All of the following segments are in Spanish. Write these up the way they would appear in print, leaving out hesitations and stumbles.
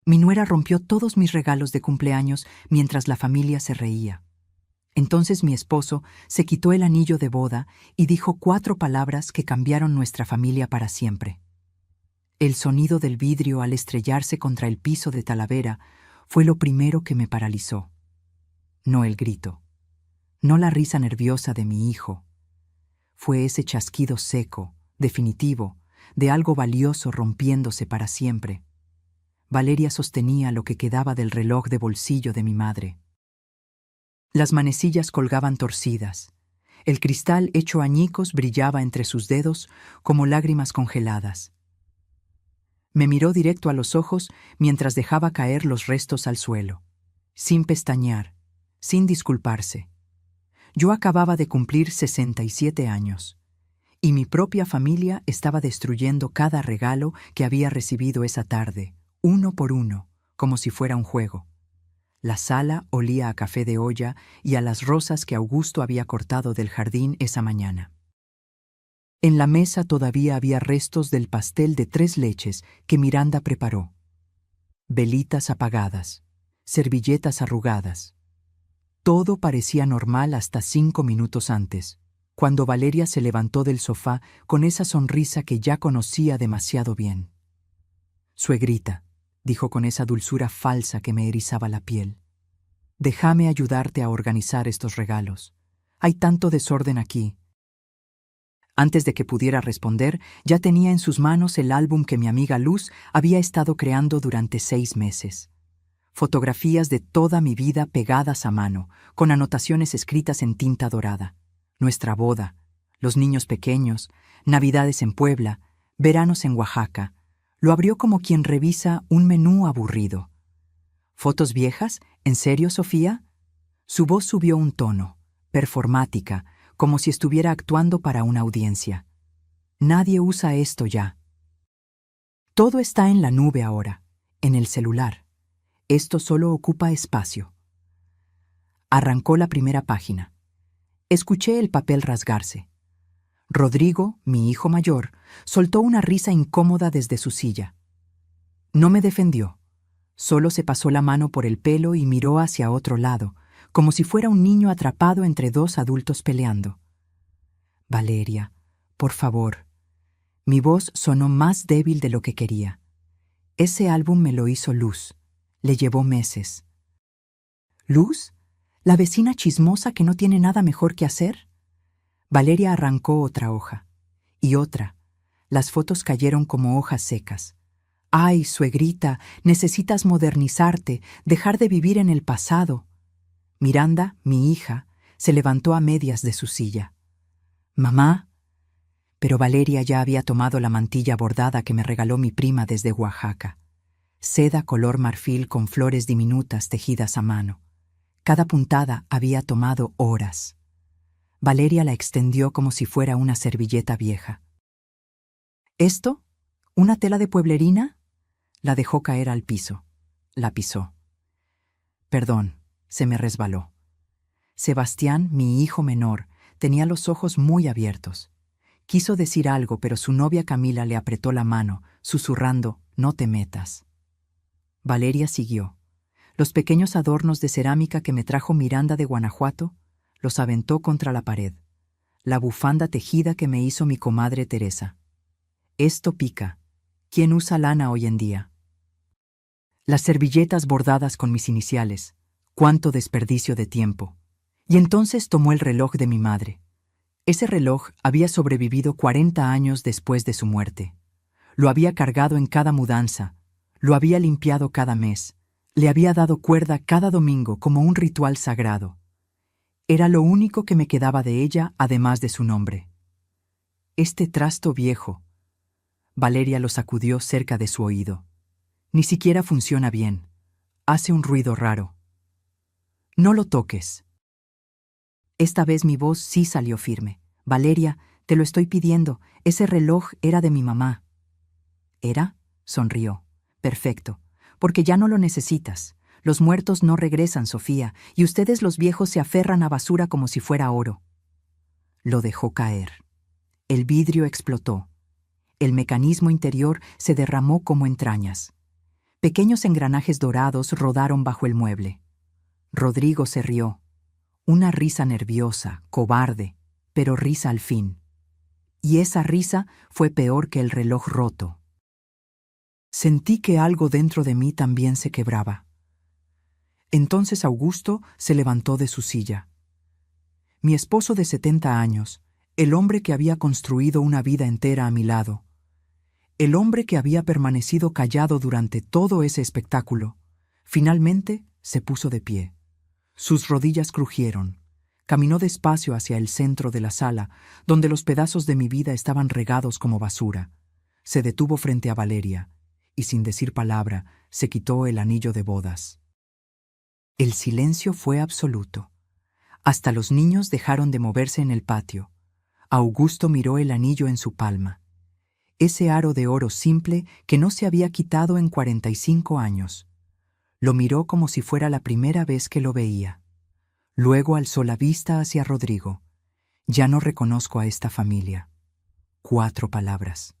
Mi nuera rompió todos mis regalos de cumpleaños mientras la familia se reía. Entonces mi esposo se quitó el anillo de boda y dijo 4 palabras que cambiaron nuestra familia para siempre. El sonido del vidrio al estrellarse contra el piso de Talavera fue lo primero que me paralizó. No el grito, no la risa nerviosa de mi hijo. Fue ese chasquido seco, definitivo, de algo valioso rompiéndose para siempre. Valeria sostenía lo que quedaba del reloj de bolsillo de mi madre. Las manecillas colgaban torcidas. El cristal hecho añicos brillaba entre sus dedos como lágrimas congeladas. Me miró directo a los ojos mientras dejaba caer los restos al suelo, sin pestañear, sin disculparse. Yo acababa de cumplir 67 años, y mi propia familia estaba destruyendo cada regalo que había recibido esa tarde, uno por uno, como si fuera un juego. La sala olía a café de olla y a las rosas que Augusto había cortado del jardín esa mañana. En la mesa todavía había restos del pastel de 3 leches que Miranda preparó. Velitas apagadas, servilletas arrugadas. Todo parecía normal hasta 5 minutos antes, cuando Valeria se levantó del sofá con esa sonrisa que ya conocía demasiado bien. «Suegrita», dijo con esa dulzura falsa que me erizaba la piel. «Déjame ayudarte a organizar estos regalos. Hay tanto desorden aquí». Antes de que pudiera responder, ya tenía en sus manos el álbum que mi amiga Luz había estado creando durante 6 meses. Fotografías de toda mi vida pegadas a mano, con anotaciones escritas en tinta dorada. Nuestra boda, los niños pequeños, Navidades en Puebla, veranos en Oaxaca. Lo abrió como quien revisa un menú aburrido. ¿Fotos viejas? ¿En serio, Sofía? Su voz subió un tono, performática, como si estuviera actuando para una audiencia. Nadie usa esto ya. Todo está en la nube ahora, en el celular. Esto solo ocupa espacio. Arrancó la primera página. Escuché el papel rasgarse. Rodrigo, mi hijo mayor, soltó una risa incómoda desde su silla. No me defendió. Solo se pasó la mano por el pelo y miró hacia otro lado, como si fuera un niño atrapado entre 2 adultos peleando. «Valeria, por favor». Mi voz sonó más débil de lo que quería. Ese álbum me lo hizo Luz. Le llevó meses. ¿Luz? ¿La vecina chismosa que no tiene nada mejor que hacer? Valeria arrancó otra hoja. Y otra. Las fotos cayeron como hojas secas. «Ay, suegrita, necesitas modernizarte, dejar de vivir en el pasado». Miranda, mi hija, se levantó a medias de su silla. «Mamá». Pero Valeria ya había tomado la mantilla bordada que me regaló mi prima desde Oaxaca. Seda color marfil con flores diminutas tejidas a mano. Cada puntada había tomado horas. Valeria la extendió como si fuera una servilleta vieja. «¿Esto? ¿Una tela de pueblerina?» La dejó caer al piso. La pisó. «Perdón», se me resbaló. Sebastián, mi hijo menor, tenía los ojos muy abiertos. Quiso decir algo, pero su novia Camila le apretó la mano, susurrando: «No te metas». Valeria siguió. Los pequeños adornos de cerámica que me trajo Miranda de Guanajuato, los aventó contra la pared. La bufanda tejida que me hizo mi comadre Teresa. «Esto pica. ¿Quién usa lana hoy en día?» Las servilletas bordadas con mis iniciales. ¡Cuánto desperdicio de tiempo! Y entonces tomó el reloj de mi madre. Ese reloj había sobrevivido 40 años después de su muerte. Lo había cargado en cada mudanza, lo había limpiado cada mes, le había dado cuerda cada domingo como un ritual sagrado. Era lo único que me quedaba de ella, además de su nombre. «Este trasto viejo». Valeria lo sacudió cerca de su oído. «Ni siquiera funciona bien. Hace un ruido raro». «No lo toques». Esta vez mi voz sí salió firme. «Valeria, te lo estoy pidiendo. Ese reloj era de mi mamá». «¿Era?», sonrió. «Perfecto, porque ya no lo necesitas. Los muertos no regresan, Sofía, y ustedes los viejos se aferran a basura como si fuera oro». Lo dejó caer. El vidrio explotó. El mecanismo interior se derramó como entrañas. Pequeños engranajes dorados rodaron bajo el mueble. Rodrigo se rió. Una risa nerviosa, cobarde, pero risa al fin. Y esa risa fue peor que el reloj roto. Sentí que algo dentro de mí también se quebraba. Entonces Augusto se levantó de su silla. Mi esposo de 70 años, el hombre que había construido una vida entera a mi lado, el hombre que había permanecido callado durante todo ese espectáculo, finalmente se puso de pie. Sus rodillas crujieron. Caminó despacio hacia el centro de la sala, donde los pedazos de mi vida estaban regados como basura. Se detuvo frente a Valeria, y sin decir palabra, se quitó el anillo de bodas. El silencio fue absoluto. Hasta los niños dejaron de moverse en el patio. Augusto miró el anillo en su palma. Ese aro de oro simple que no se había quitado en 45 años. Lo miró como si fuera la primera vez que lo veía. Luego alzó la vista hacia Rodrigo. Ya no reconozco a esta familia. 4 palabras.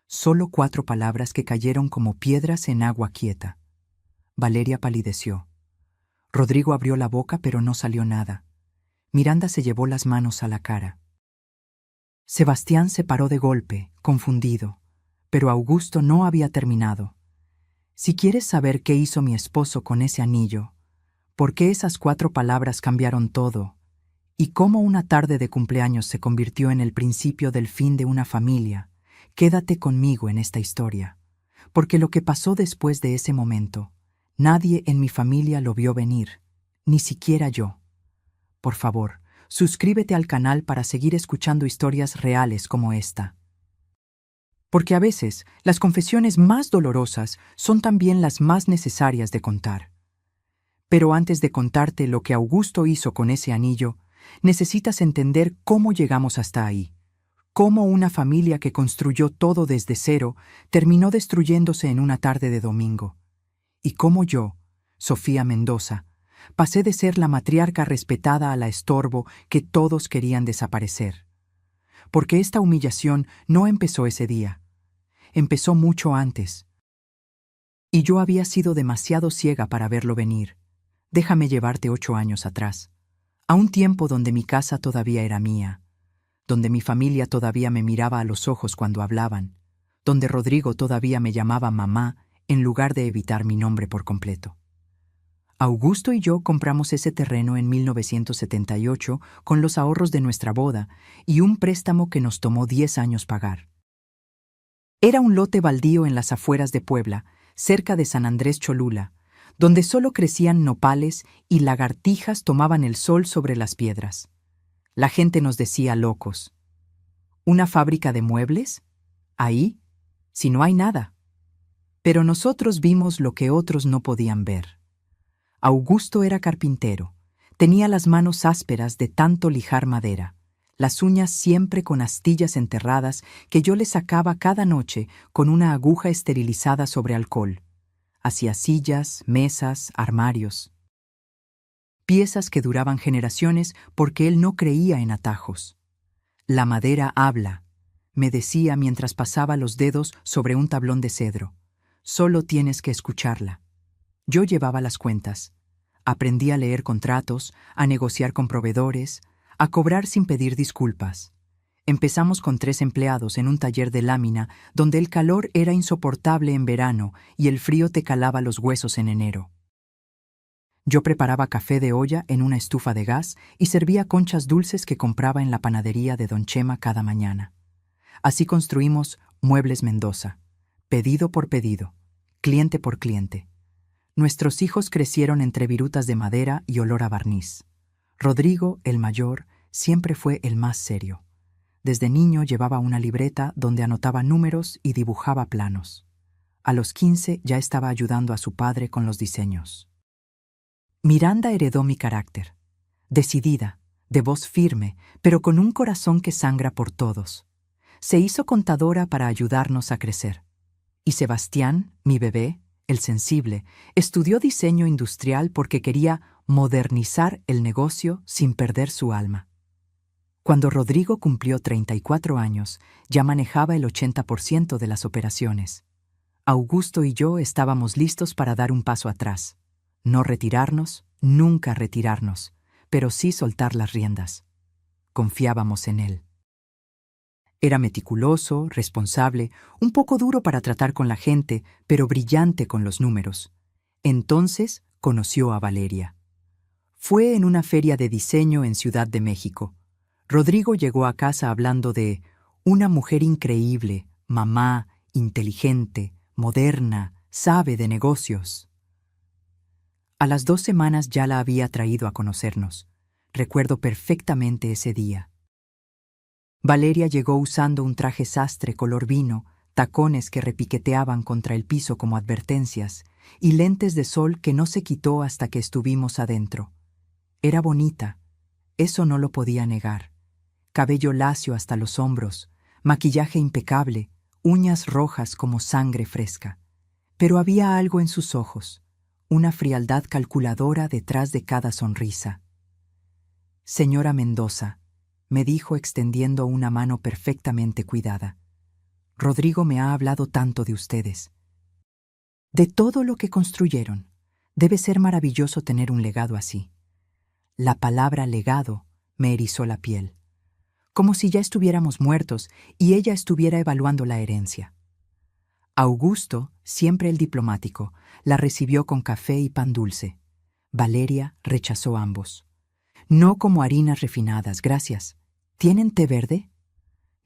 Solo 4 palabras que cayeron como piedras en agua quieta. Valeria palideció. Rodrigo abrió la boca pero no salió nada. Miranda se llevó las manos a la cara. Sebastián se paró de golpe, confundido, pero Augusto no había terminado. Si quieres saber qué hizo mi esposo con ese anillo, por qué esas 4 palabras cambiaron todo, y cómo una tarde de cumpleaños se convirtió en el principio del fin de una familia, quédate conmigo en esta historia, porque lo que pasó después de ese momento, nadie en mi familia lo vio venir, ni siquiera yo. Por favor, suscríbete al canal para seguir escuchando historias reales como esta. Porque a veces, las confesiones más dolorosas son también las más necesarias de contar. Pero antes de contarte lo que Augusto hizo con ese anillo, necesitas entender cómo llegamos hasta ahí. Cómo una familia que construyó todo desde cero terminó destruyéndose en una tarde de domingo. Y cómo yo, Sofía Mendoza, pasé de ser la matriarca respetada a la estorbo que todos querían desaparecer. Porque esta humillación no empezó ese día. Empezó mucho antes. Y yo había sido demasiado ciega para verlo venir. Déjame llevarte 8 años atrás, a un tiempo donde mi casa todavía era mía, donde mi familia todavía me miraba a los ojos cuando hablaban, donde Rodrigo todavía me llamaba mamá en lugar de evitar mi nombre por completo. Augusto y yo compramos ese terreno en 1978 con los ahorros de nuestra boda y un préstamo que nos tomó 10 años pagar. Era un lote baldío en las afueras de Puebla, cerca de San Andrés Cholula, donde solo crecían nopales y lagartijas tomaban el sol sobre las piedras. La gente nos decía locos. ¿Una fábrica de muebles? ¿Ahí? Si no hay nada. Pero nosotros vimos lo que otros no podían ver. Augusto era carpintero. Tenía las manos ásperas de tanto lijar madera, las uñas siempre con astillas enterradas que yo le sacaba cada noche con una aguja esterilizada sobre alcohol. Hacía sillas, mesas, armarios. Piezas que duraban generaciones porque él no creía en atajos. La madera habla, me decía mientras pasaba los dedos sobre un tablón de cedro. Solo tienes que escucharla. Yo llevaba las cuentas. Aprendí a leer contratos, a negociar con proveedores, a cobrar sin pedir disculpas. Empezamos con 3 empleados en un taller de lámina donde el calor era insoportable en verano y el frío te calaba los huesos en enero. Yo preparaba café de olla en una estufa de gas y servía conchas dulces que compraba en la panadería de Don Chema cada mañana. Así construimos Muebles Mendoza, pedido por pedido, cliente por cliente. Nuestros hijos crecieron entre virutas de madera y olor a barniz. Rodrigo, el mayor, siempre fue el más serio. Desde niño llevaba una libreta donde anotaba números y dibujaba planos. A los 15 ya estaba ayudando a su padre con los diseños. Miranda heredó mi carácter. Decidida, de voz firme, pero con un corazón que sangra por todos. Se hizo contadora para ayudarnos a crecer. Y Sebastián, mi bebé, el sensible, estudió diseño industrial porque quería modernizar el negocio sin perder su alma. Cuando Rodrigo cumplió 34 años, ya manejaba el 80% de las operaciones. Augusto y yo estábamos listos para dar un paso atrás. No retirarnos, nunca retirarnos, pero sí soltar las riendas. Confiábamos en él. Era meticuloso, responsable, un poco duro para tratar con la gente, pero brillante con los números. Entonces conoció a Valeria. Fue en una feria de diseño en Ciudad de México. Rodrigo llegó a casa hablando de una mujer increíble, mamá, inteligente, moderna, sabe de negocios. A las 2 semanas ya la había traído a conocernos. Recuerdo perfectamente ese día. Valeria llegó usando un traje sastre color vino, tacones que repiqueteaban contra el piso como advertencias, y lentes de sol que no se quitó hasta que estuvimos adentro. Era bonita, eso no lo podía negar. Cabello lacio hasta los hombros, maquillaje impecable, uñas rojas como sangre fresca. Pero había algo en sus ojos, una frialdad calculadora detrás de cada sonrisa. Señora Mendoza, me dijo extendiendo una mano perfectamente cuidada. Rodrigo me ha hablado tanto de ustedes. De todo lo que construyeron. Debe ser maravilloso tener un legado así. La palabra legado me erizó la piel. Como si ya estuviéramos muertos y ella estuviera evaluando la herencia. Augusto, siempre el diplomático, la recibió con café y pan dulce. Valeria rechazó ambos. No como harinas refinadas, gracias. ¿Tienen té verde?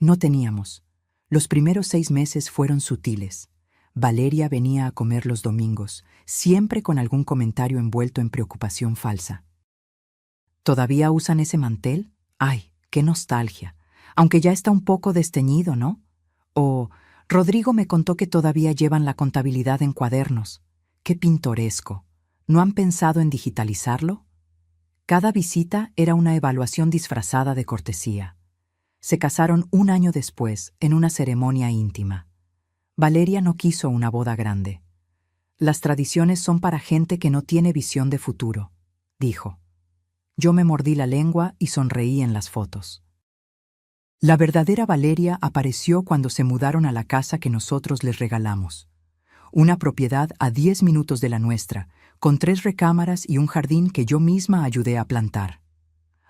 No teníamos. Los primeros 6 meses fueron sutiles. Valeria venía a comer los domingos, siempre con algún comentario envuelto en preocupación falsa. ¿Todavía usan ese mantel? ¡Ay, qué nostalgia! Aunque ya está un poco desteñido, ¿no? O Rodrigo me contó que todavía llevan la contabilidad en cuadernos. ¡Qué pintoresco! ¿No han pensado en digitalizarlo? Cada visita era una evaluación disfrazada de cortesía. Se casaron 1 año después, en una ceremonia íntima. Valeria no quiso una boda grande. Las tradiciones son para gente que no tiene visión de futuro, dijo. Yo me mordí la lengua y sonreí en las fotos. La verdadera Valeria apareció cuando se mudaron a la casa que nosotros les regalamos. Una propiedad a 10 minutos de la nuestra, con 3 recámaras y un jardín que yo misma ayudé a plantar.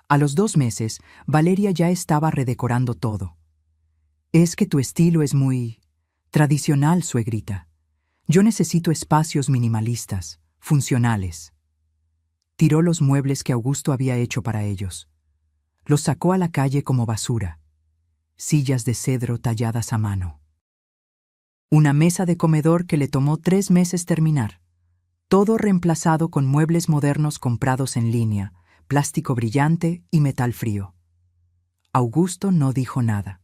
A los 2 meses, Valeria ya estaba redecorando todo. Es que tu estilo es muy tradicional, suegrita. Yo necesito espacios minimalistas, funcionales. Tiró los muebles que Augusto había hecho para ellos. Los sacó a la calle como basura. Sillas de cedro talladas a mano. Una mesa de comedor que le tomó 3 meses terminar. Todo reemplazado con muebles modernos comprados en línea, plástico brillante y metal frío. Augusto no dijo nada.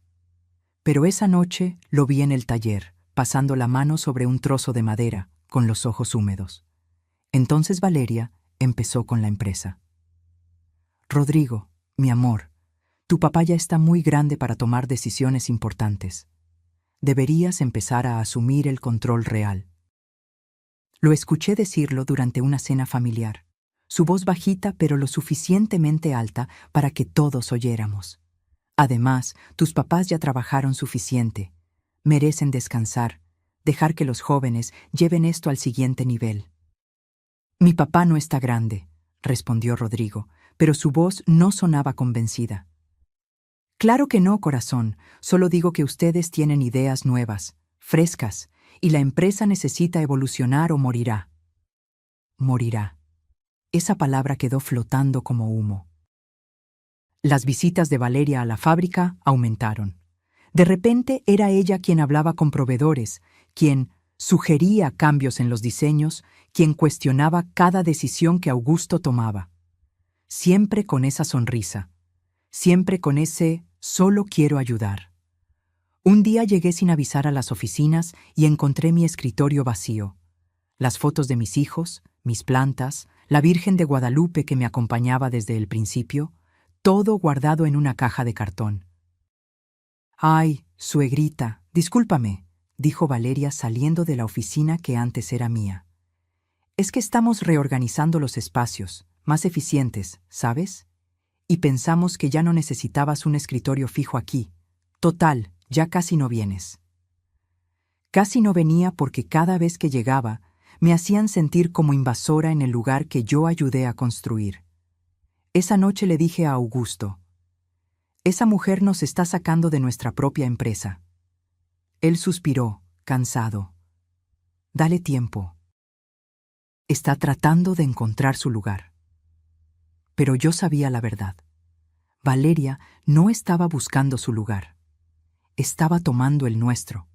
Pero esa noche lo vi en el taller, pasando la mano sobre un trozo de madera, con los ojos húmedos. Entonces Valeria empezó con la empresa. Rodrigo, mi amor, tu papá ya está muy grande para tomar decisiones importantes. Deberías empezar a asumir el control real. Lo escuché decirlo durante una cena familiar, su voz bajita pero lo suficientemente alta para que todos oyéramos. Además, tus papás ya trabajaron suficiente. Merecen descansar, dejar que los jóvenes lleven esto al siguiente nivel. Mi papá no está grande, respondió Rodrigo, pero su voz no sonaba convencida. Claro que no, corazón, solo digo que ustedes tienen ideas nuevas, frescas, y la empresa necesita evolucionar o morirá. Morirá. Esa palabra quedó flotando como humo. Las visitas de Valeria a la fábrica aumentaron. De repente era ella quien hablaba con proveedores, quien sugería cambios en los diseños, quien cuestionaba cada decisión que Augusto tomaba. Siempre con esa sonrisa, siempre con ese solo quiero ayudar. Un día llegué sin avisar a las oficinas y encontré mi escritorio vacío. Las fotos de mis hijos, mis plantas, la Virgen de Guadalupe que me acompañaba desde el principio, todo guardado en una caja de cartón. «Ay, suegrita, discúlpame», dijo Valeria saliendo de la oficina que antes era mía. «Es que estamos reorganizando los espacios, más eficientes, ¿sabes? Y pensamos que ya no necesitabas un escritorio fijo aquí. Total, ya casi no vienes». Casi no venía porque cada vez que llegaba, me hacían sentir como invasora en el lugar que yo ayudé a construir. Esa noche le dije a Augusto: «Esa mujer nos está sacando de nuestra propia empresa». Él suspiró, cansado. «Dale tiempo. Está tratando de encontrar su lugar». Pero yo sabía la verdad. Valeria no estaba buscando su lugar. Estaba tomando el nuestro.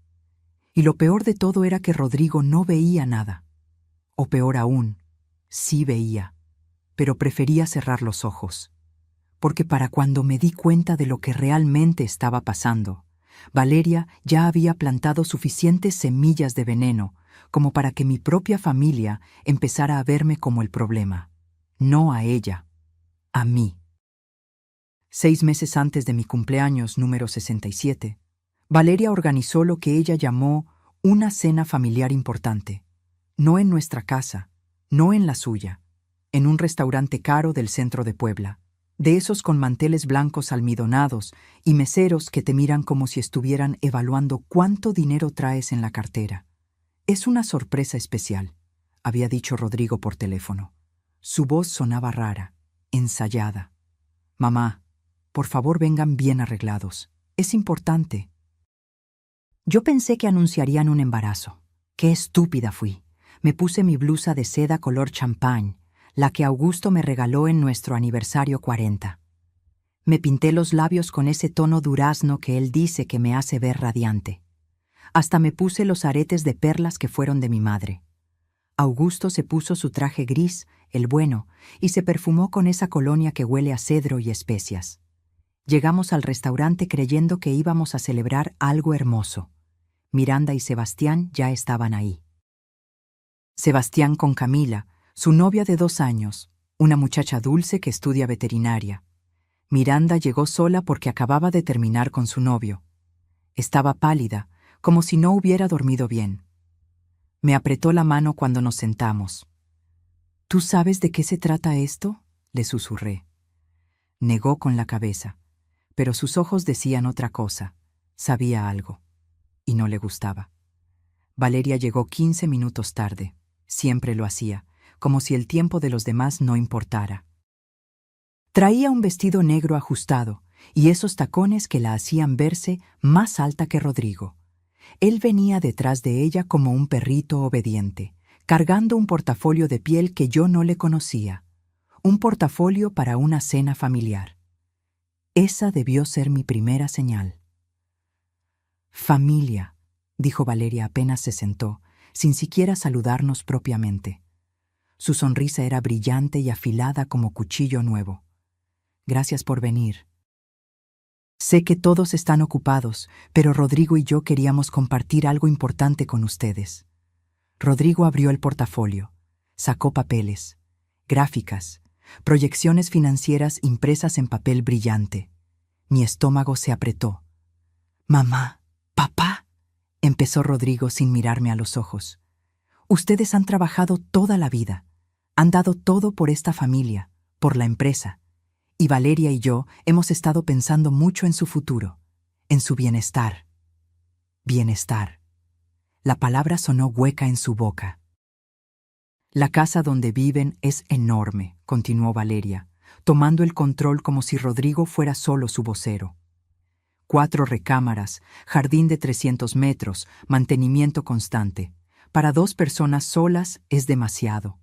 Y lo peor de todo era que Rodrigo no veía nada. O peor aún, sí veía, pero prefería cerrar los ojos. Porque para cuando me di cuenta de lo que realmente estaba pasando, Valeria ya había plantado suficientes semillas de veneno como para que mi propia familia empezara a verme como el problema. No a ella, a mí. 6 meses antes de mi cumpleaños número 67, Valeria organizó lo que ella llamó una cena familiar importante. No en nuestra casa, no en la suya, en un restaurante caro del centro de Puebla, de esos con manteles blancos almidonados y meseros que te miran como si estuvieran evaluando cuánto dinero traes en la cartera. «Es una sorpresa especial», había dicho Rodrigo por teléfono. Su voz sonaba rara, ensayada. «Mamá, por favor vengan bien arreglados. Es importante». Yo pensé que anunciarían un embarazo. Qué estúpida fui. Me puse mi blusa de seda color champán, la que Augusto me regaló en nuestro aniversario 40. Me pinté los labios con ese tono durazno que él dice que me hace ver radiante. Hasta me puse los aretes de perlas que fueron de mi madre. Augusto se puso su traje gris, el bueno, y se perfumó con esa colonia que huele a cedro y especias. Llegamos al restaurante creyendo que íbamos a celebrar algo hermoso. Miranda y Sebastián ya estaban ahí. Sebastián con Camila, su novia de 2 años, una muchacha dulce que estudia veterinaria. Miranda llegó sola porque acababa de terminar con su novio. Estaba pálida, como si no hubiera dormido bien. Me apretó la mano cuando nos sentamos. «¿Tú sabes de qué se trata esto?», le susurré. Negó con la cabeza, pero sus ojos decían otra cosa. Sabía algo. Y no le gustaba. Valeria llegó 15 minutos tarde. Siempre lo hacía, como si el tiempo de los demás no importara. Traía un vestido negro ajustado y esos tacones que la hacían verse más alta que Rodrigo. Él venía detrás de ella como un perrito obediente, cargando un portafolio de piel que yo no le conocía. Un portafolio para una cena familiar. Esa debió ser mi primera señal. «Familia», dijo Valeria apenas se sentó, sin siquiera saludarnos propiamente. Su sonrisa era brillante y afilada como cuchillo nuevo. «Gracias por venir. Sé que todos están ocupados, pero Rodrigo y yo queríamos compartir algo importante con ustedes». Rodrigo abrió el portafolio, sacó papeles, gráficas, proyecciones financieras impresas en papel brillante. Mi estómago se apretó. «Mamá, papá», empezó Rodrigo sin mirarme a los ojos. «Ustedes han trabajado toda la vida, han dado todo por esta familia, por la empresa. Y Valeria y yo hemos estado pensando mucho en su futuro, en su bienestar». Bienestar. La palabra sonó hueca en su boca. «La casa donde viven es enorme», continuó Valeria, tomando el control como si Rodrigo fuera solo su vocero. 4 recámaras, jardín de 300 metros, mantenimiento constante. Para 2 personas solas es demasiado.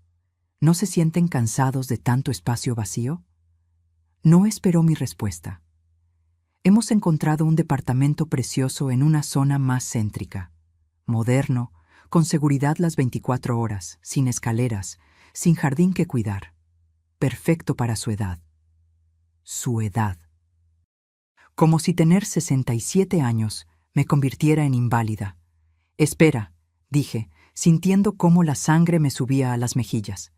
¿No se sienten cansados de tanto espacio vacío? No esperó mi respuesta. Hemos encontrado un departamento precioso en una zona más céntrica, moderno, con seguridad las 24 horas, sin escaleras, sin jardín que cuidar. Perfecto para su edad. Su edad. Como si tener 67 años me convirtiera en inválida. «Espera», dije, sintiendo cómo la sangre me subía a las mejillas.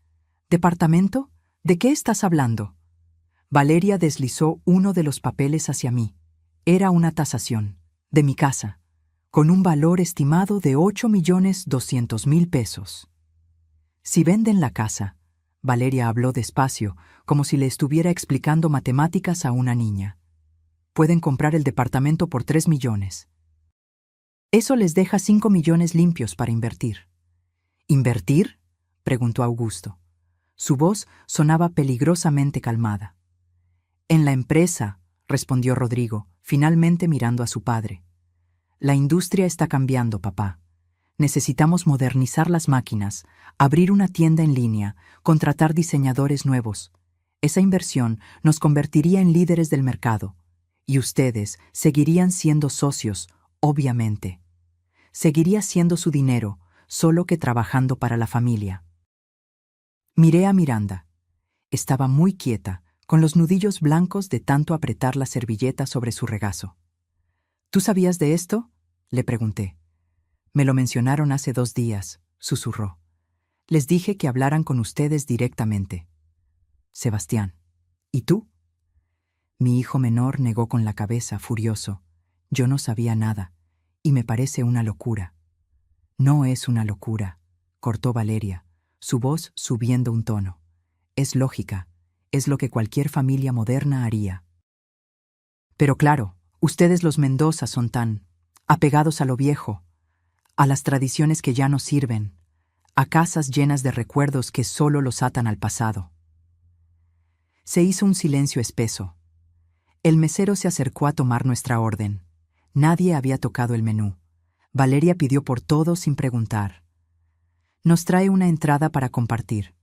«¿Departamento? ¿De qué estás hablando?» Valeria deslizó uno de los papeles hacia mí. Era una tasación, de mi casa, con un valor estimado de 8.200.000 pesos. «Si venden la casa», Valeria habló despacio, como si le estuviera explicando matemáticas a una niña, «pueden comprar el departamento por 3 millones». Eso les deja 5 millones limpios para invertir. ¿Invertir?, preguntó Augusto. Su voz sonaba peligrosamente calmada. En la empresa, respondió Rodrigo, finalmente mirando a su padre. La industria está cambiando, papá. Necesitamos modernizar las máquinas, abrir una tienda en línea, contratar diseñadores nuevos. Esa inversión nos convertiría en líderes del mercado. Y ustedes seguirían siendo socios, obviamente. Seguiría siendo su dinero, solo que trabajando para la familia. Miré a Miranda. Estaba muy quieta, con los nudillos blancos de tanto apretar la servilleta sobre su regazo. ¿Tú sabías de esto?, le pregunté. Me lo mencionaron hace 2 días, susurró. Les dije que hablaran con ustedes directamente. Sebastián, ¿y tú? Mi hijo menor negó con la cabeza, furioso. Yo no sabía nada, y me parece una locura. No es una locura, cortó Valeria, su voz subiendo un tono. Es lógica, es lo que cualquier familia moderna haría. Pero claro, ustedes los Mendoza son tan apegados a lo viejo, a las tradiciones que ya no sirven, a casas llenas de recuerdos que solo los atan al pasado. Se hizo un silencio espeso. El mesero se acercó a tomar nuestra orden. Nadie había tocado el menú. Valeria pidió por todo sin preguntar. Nos trae una entrada para compartir,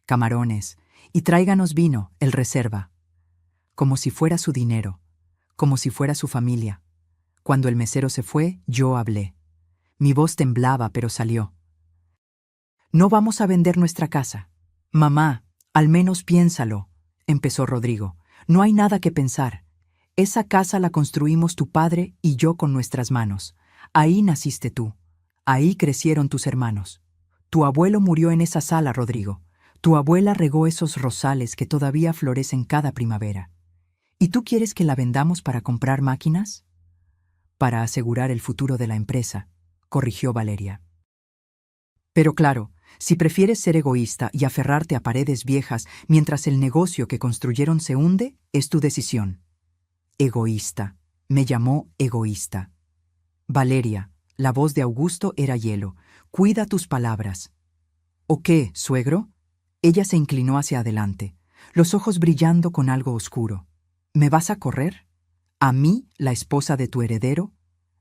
camarones, y tráiganos vino, el reserva. Como si fuera su dinero, como si fuera su familia. Cuando el mesero se fue, yo hablé. Mi voz temblaba, pero salió. No vamos a vender nuestra casa. Mamá, al menos piénsalo, empezó Rodrigo. No hay nada que pensar. Esa casa la construimos tu padre y yo con nuestras manos. Ahí naciste tú. Ahí crecieron tus hermanos. Tu abuelo murió en esa sala, Rodrigo. Tu abuela regó esos rosales que todavía florecen cada primavera. ¿Y tú quieres que la vendamos para comprar máquinas? Para asegurar el futuro de la empresa, corrigió Valeria. Pero claro, si prefieres ser egoísta y aferrarte a paredes viejas mientras el negocio que construyeron se hunde, es tu decisión. Egoísta. Me llamó egoísta. Valeria, la voz de Augusto era hielo. Cuida tus palabras. ¿O qué, suegro? Ella se inclinó hacia adelante, los ojos brillando con algo oscuro. ¿Me vas a correr? ¿A mí, la esposa de tu heredero?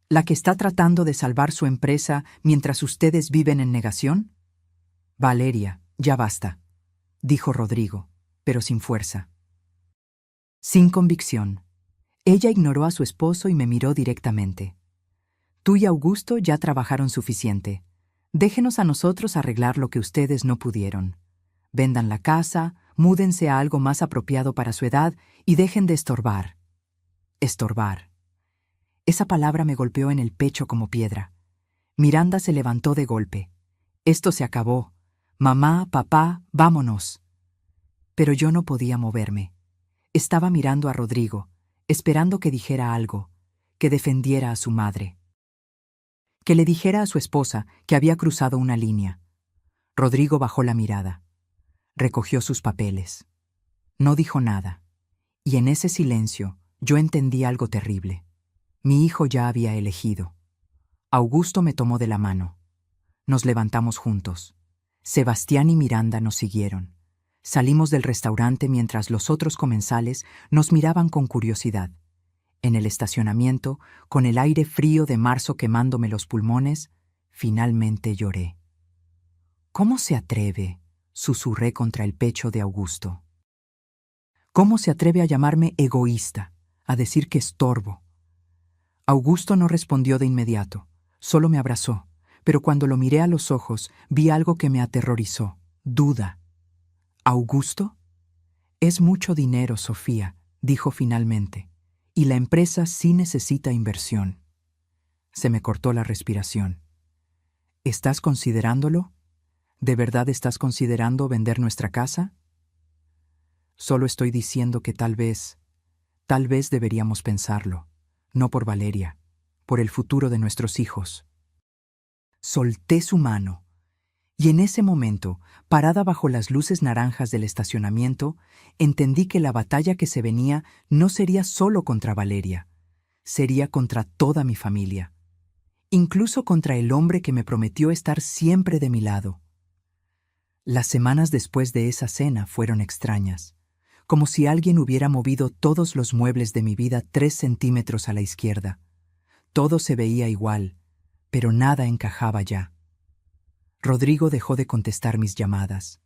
¿La que está tratando de salvar su empresa mientras ustedes viven en negación? Valeria, ya basta, dijo Rodrigo, pero sin fuerza. Sin convicción. Ella ignoró a su esposo y me miró directamente. Tú y Augusto ya trabajaron suficiente. Déjenos a nosotros arreglar lo que ustedes no pudieron. Vendan la casa, múdense a algo más apropiado para su edad y dejen de estorbar. Estorbar. Esa palabra me golpeó en el pecho como piedra. Miranda se levantó de golpe. Esto se acabó. Mamá, papá, vámonos. Pero yo no podía moverme. Estaba mirando a Rodrigo, esperando que dijera algo, que defendiera a su madre. Que le dijera a su esposa que había cruzado una línea. Rodrigo bajó la mirada. Recogió sus papeles. No dijo nada. Y en ese silencio yo entendí algo terrible. Mi hijo ya había elegido. Augusto me tomó de la mano. Nos levantamos juntos. Sebastián y Miranda nos siguieron. Salimos del restaurante mientras los otros comensales nos miraban con curiosidad. En el estacionamiento, con el aire frío de marzo quemándome los pulmones, finalmente lloré. ¿Cómo se atreve?, susurré contra el pecho de Augusto. ¿Cómo se atreve a llamarme egoísta, a decir que estorbo? Augusto no respondió de inmediato, solo me abrazó, pero cuando lo miré a los ojos vi algo que me aterrorizó, duda. ¿Augusto? Es mucho dinero, Sofía, dijo finalmente, y la empresa sí necesita inversión. Se me cortó la respiración. ¿Estás considerándolo? ¿De verdad estás considerando vender nuestra casa? Solo estoy diciendo que tal vez deberíamos pensarlo, no por Valeria, por el futuro de nuestros hijos. Solté su mano, y en ese momento, parada bajo las luces naranjas del estacionamiento, entendí que la batalla que se venía no sería solo contra Valeria, sería contra toda mi familia. incluso contra el hombre que me prometió estar siempre de mi lado. Las semanas después de esa cena fueron extrañas, como si alguien hubiera movido todos los muebles de mi vida 3 centímetros a la izquierda. Todo se veía igual, pero nada encajaba ya. Rodrigo dejó de contestar mis llamadas.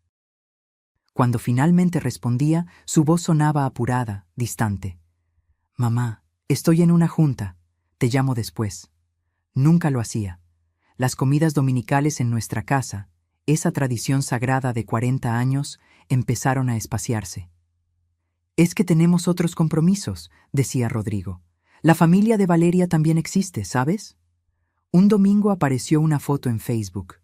Cuando finalmente respondía, su voz sonaba apurada, distante. «Mamá, estoy en una junta. Te llamo después». Nunca lo hacía. Las comidas dominicales en nuestra casa, esa tradición sagrada de 40 años, empezaron a espaciarse. «Es que tenemos otros compromisos», decía Rodrigo. «La familia de Valeria también existe, ¿sabes?» Un domingo apareció una foto en Facebook.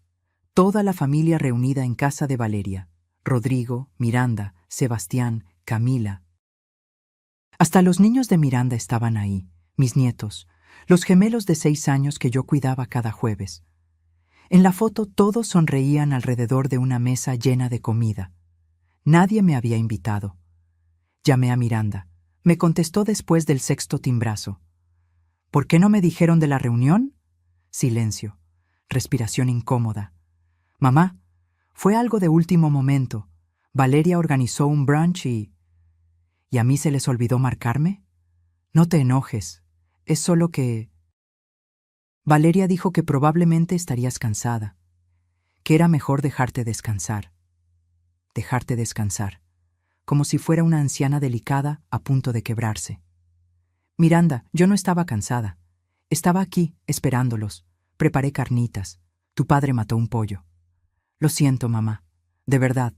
Toda la familia reunida en casa de Valeria. Rodrigo, Miranda, Sebastián, Camila. Hasta los niños de Miranda estaban ahí, mis nietos, los gemelos de 6 años que yo cuidaba cada jueves. En la foto todos sonreían alrededor de una mesa llena de comida. Nadie me había invitado. Llamé a Miranda. Me contestó después del 6º timbrazo. «¿Por qué no me dijeron de la reunión?» Silencio. Respiración incómoda. «Mamá, fue algo de último momento. Valeria organizó un brunch y a mí se les olvidó marcarme. No te enojes. Es solo que...» Valeria dijo que probablemente estarías cansada, que era mejor dejarte descansar. Dejarte descansar, como si fuera una anciana delicada a punto de quebrarse. «Miranda, yo no estaba cansada. Estaba aquí, esperándolos. Preparé carnitas. Tu padre mató un pollo. Lo siento, mamá. De verdad».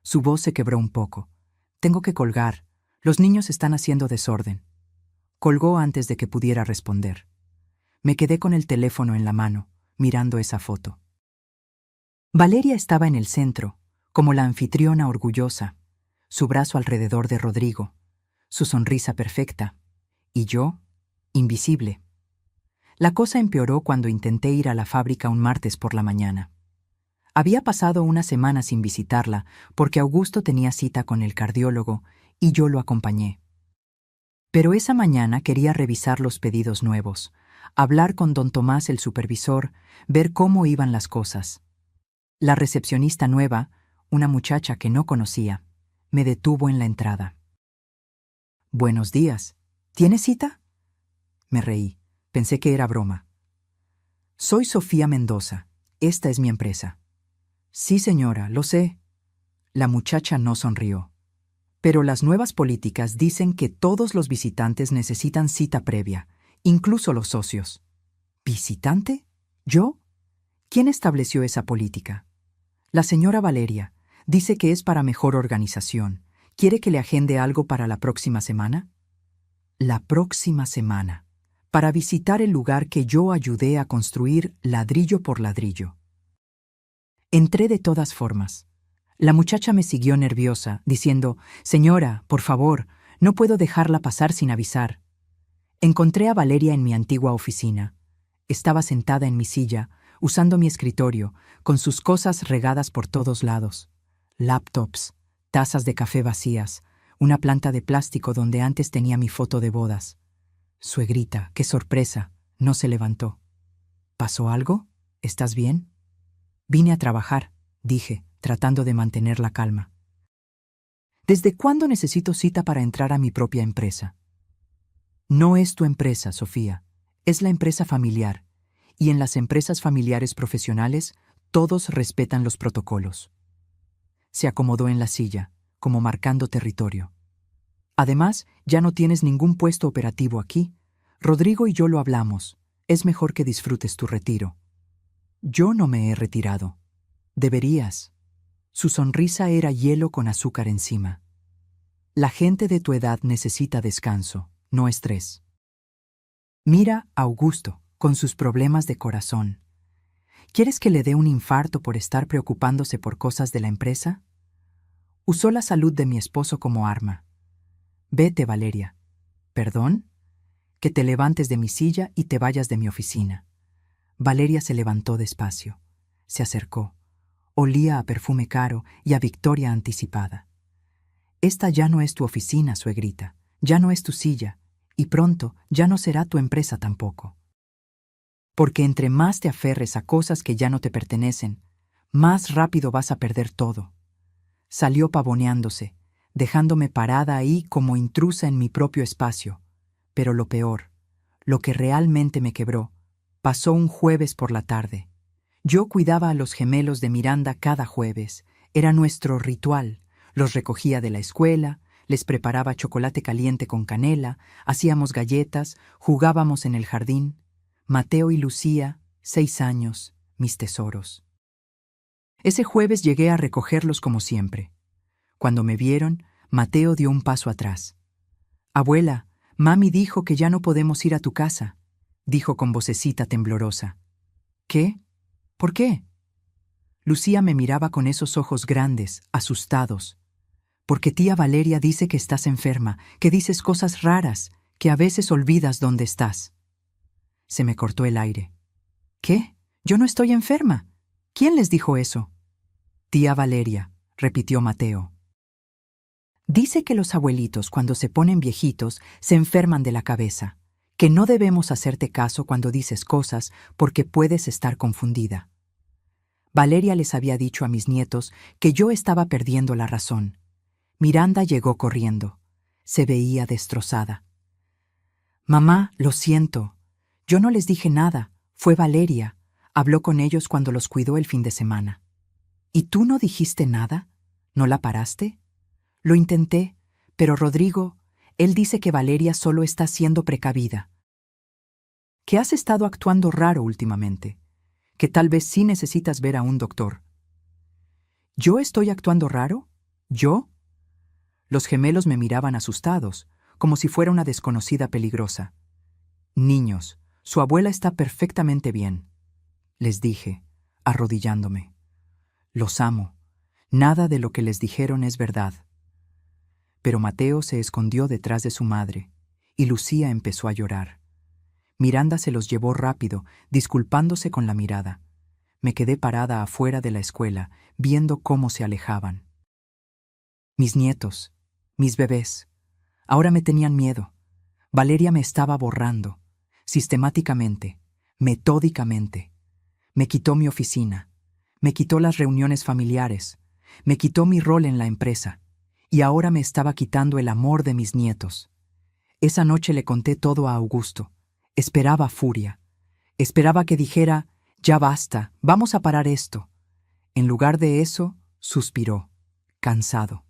Su voz se quebró un poco. «Tengo que colgar. Los niños están haciendo desorden». Colgó antes de que pudiera responder. Me quedé con el teléfono en la mano, mirando esa foto. Valeria estaba en el centro, como la anfitriona orgullosa, su brazo alrededor de Rodrigo, su sonrisa perfecta, y yo, invisible. La cosa empeoró cuando intenté ir a la fábrica un martes por la mañana. Había pasado una semana sin visitarla porque Augusto tenía cita con el cardiólogo y yo lo acompañé. Pero esa mañana quería revisar los pedidos nuevos, hablar con don Tomás el supervisor, ver cómo iban las cosas. La recepcionista nueva, una muchacha que no conocía, me detuvo en la entrada. «Buenos días. ¿Tienes cita?» Me reí. Pensé que era broma. «Soy Sofía Mendoza. Esta es mi empresa». «Sí, señora, lo sé». La muchacha no sonrió. «Pero las nuevas políticas dicen que todos los visitantes necesitan cita previa, incluso los socios». «¿Visitante? ¿Yo? ¿Quién estableció esa política?» «La señora Valeria. Dice que es para mejor organización. ¿Quiere que le agende algo para la próxima semana?» La próxima semana. Para visitar el lugar que yo ayudé a construir ladrillo por ladrillo. Entré de todas formas. La muchacha me siguió nerviosa, diciendo: «Señora, por favor, no puedo dejarla pasar sin avisar». Encontré a Valeria en mi antigua oficina. Estaba sentada en mi silla, usando mi escritorio, con sus cosas regadas por todos lados. Laptops, tazas de café vacías, una planta de plástico donde antes tenía mi foto de bodas. «Suegrita, qué sorpresa», no se levantó. «¿Pasó algo? ¿Estás bien?» «Vine a trabajar», dije, tratando de mantener la calma. «¿Desde cuándo necesito cita para entrar a mi propia empresa?» «No es tu empresa, Sofía. Es la empresa familiar. Y en las empresas familiares profesionales, todos respetan los protocolos». Se acomodó en la silla, como marcando territorio. «Además, ya no tienes ningún puesto operativo aquí. Rodrigo y yo lo hablamos. Es mejor que disfrutes tu retiro». «Yo no me he retirado». «Deberías». Su sonrisa era hielo con azúcar encima. «La gente de tu edad necesita descanso, no estrés». Mira a Augusto, con sus problemas de corazón. ¿Quieres que le dé un infarto por estar preocupándose por cosas de la empresa? Usó la salud de mi esposo como arma. «Vete, Valeria». «¿Perdón?» «Que te levantes de mi silla y te vayas de mi oficina». Valeria se levantó despacio. Se acercó. Olía a perfume caro y a victoria anticipada. «Esta ya no es tu oficina, suegrita. Ya no es tu silla. Y pronto ya no será tu empresa tampoco». porque entre más te aferres a cosas que ya no te pertenecen, más rápido vas a perder todo. Salió pavoneándose, dejándome parada ahí como intrusa en mi propio espacio. Pero lo peor, lo que realmente me quebró, pasó un jueves por la tarde. Yo cuidaba a los gemelos de Miranda cada jueves. Era nuestro ritual. Los recogía de la escuela, les preparaba chocolate caliente con canela, hacíamos galletas, jugábamos en el jardín. Mateo y Lucía, 6 años, mis tesoros. Ese jueves llegué a recogerlos como siempre. Cuando me vieron, Mateo dio un paso atrás. «Abuela, mami dijo que ya no podemos ir a tu casa», dijo con vocecita temblorosa. «¿Qué? ¿Por qué?» Lucía me miraba con esos ojos grandes, asustados. «Porque tía Valeria dice que estás enferma, que dices cosas raras, que a veces olvidas dónde estás». Se me cortó el aire. «¿Qué? Yo no estoy enferma. ¿Quién les dijo eso?» «Tía Valeria», repitió Mateo. «Dice que los abuelitos, cuando se ponen viejitos, se enferman de la cabeza, que no debemos hacerte caso cuando dices cosas porque puedes estar confundida. Valeria les había dicho a mis nietos que yo estaba perdiendo la razón». Miranda llegó corriendo. Se veía destrozada. «Mamá, lo siento. Yo no les dije nada. Fue Valeria. Habló con ellos cuando los cuidó el fin de semana». «¿Y tú no dijiste nada? ¿No la paraste?» «Lo intenté, pero Rodrigo, él dice que Valeria solo está siendo precavida. Que has estado actuando raro últimamente, que tal vez sí necesitas ver a un doctor». «¿Yo estoy actuando raro? ¿Yo?» Los gemelos me miraban asustados, como si fuera una desconocida peligrosa. «Niños, su abuela está perfectamente bien», les dije, arrodillándome. «Los amo. Nada de lo que les dijeron es verdad». Pero Mateo se escondió detrás de su madre, y Lucía empezó a llorar. Miranda se los llevó rápido, disculpándose con la mirada. Me quedé parada afuera de la escuela, viendo cómo se alejaban. Mis nietos, mis bebés, ahora me tenían miedo. Valeria me estaba borrando, sistemáticamente, metódicamente. Me quitó mi oficina, me quitó las reuniones familiares, me quitó mi rol en la empresa. Y ahora me estaba quitando el amor de mis nietos. Esa noche le conté todo a Augusto. Esperaba furia. Esperaba que dijera, «Ya basta, vamos a parar esto». En lugar de eso, suspiró, cansado.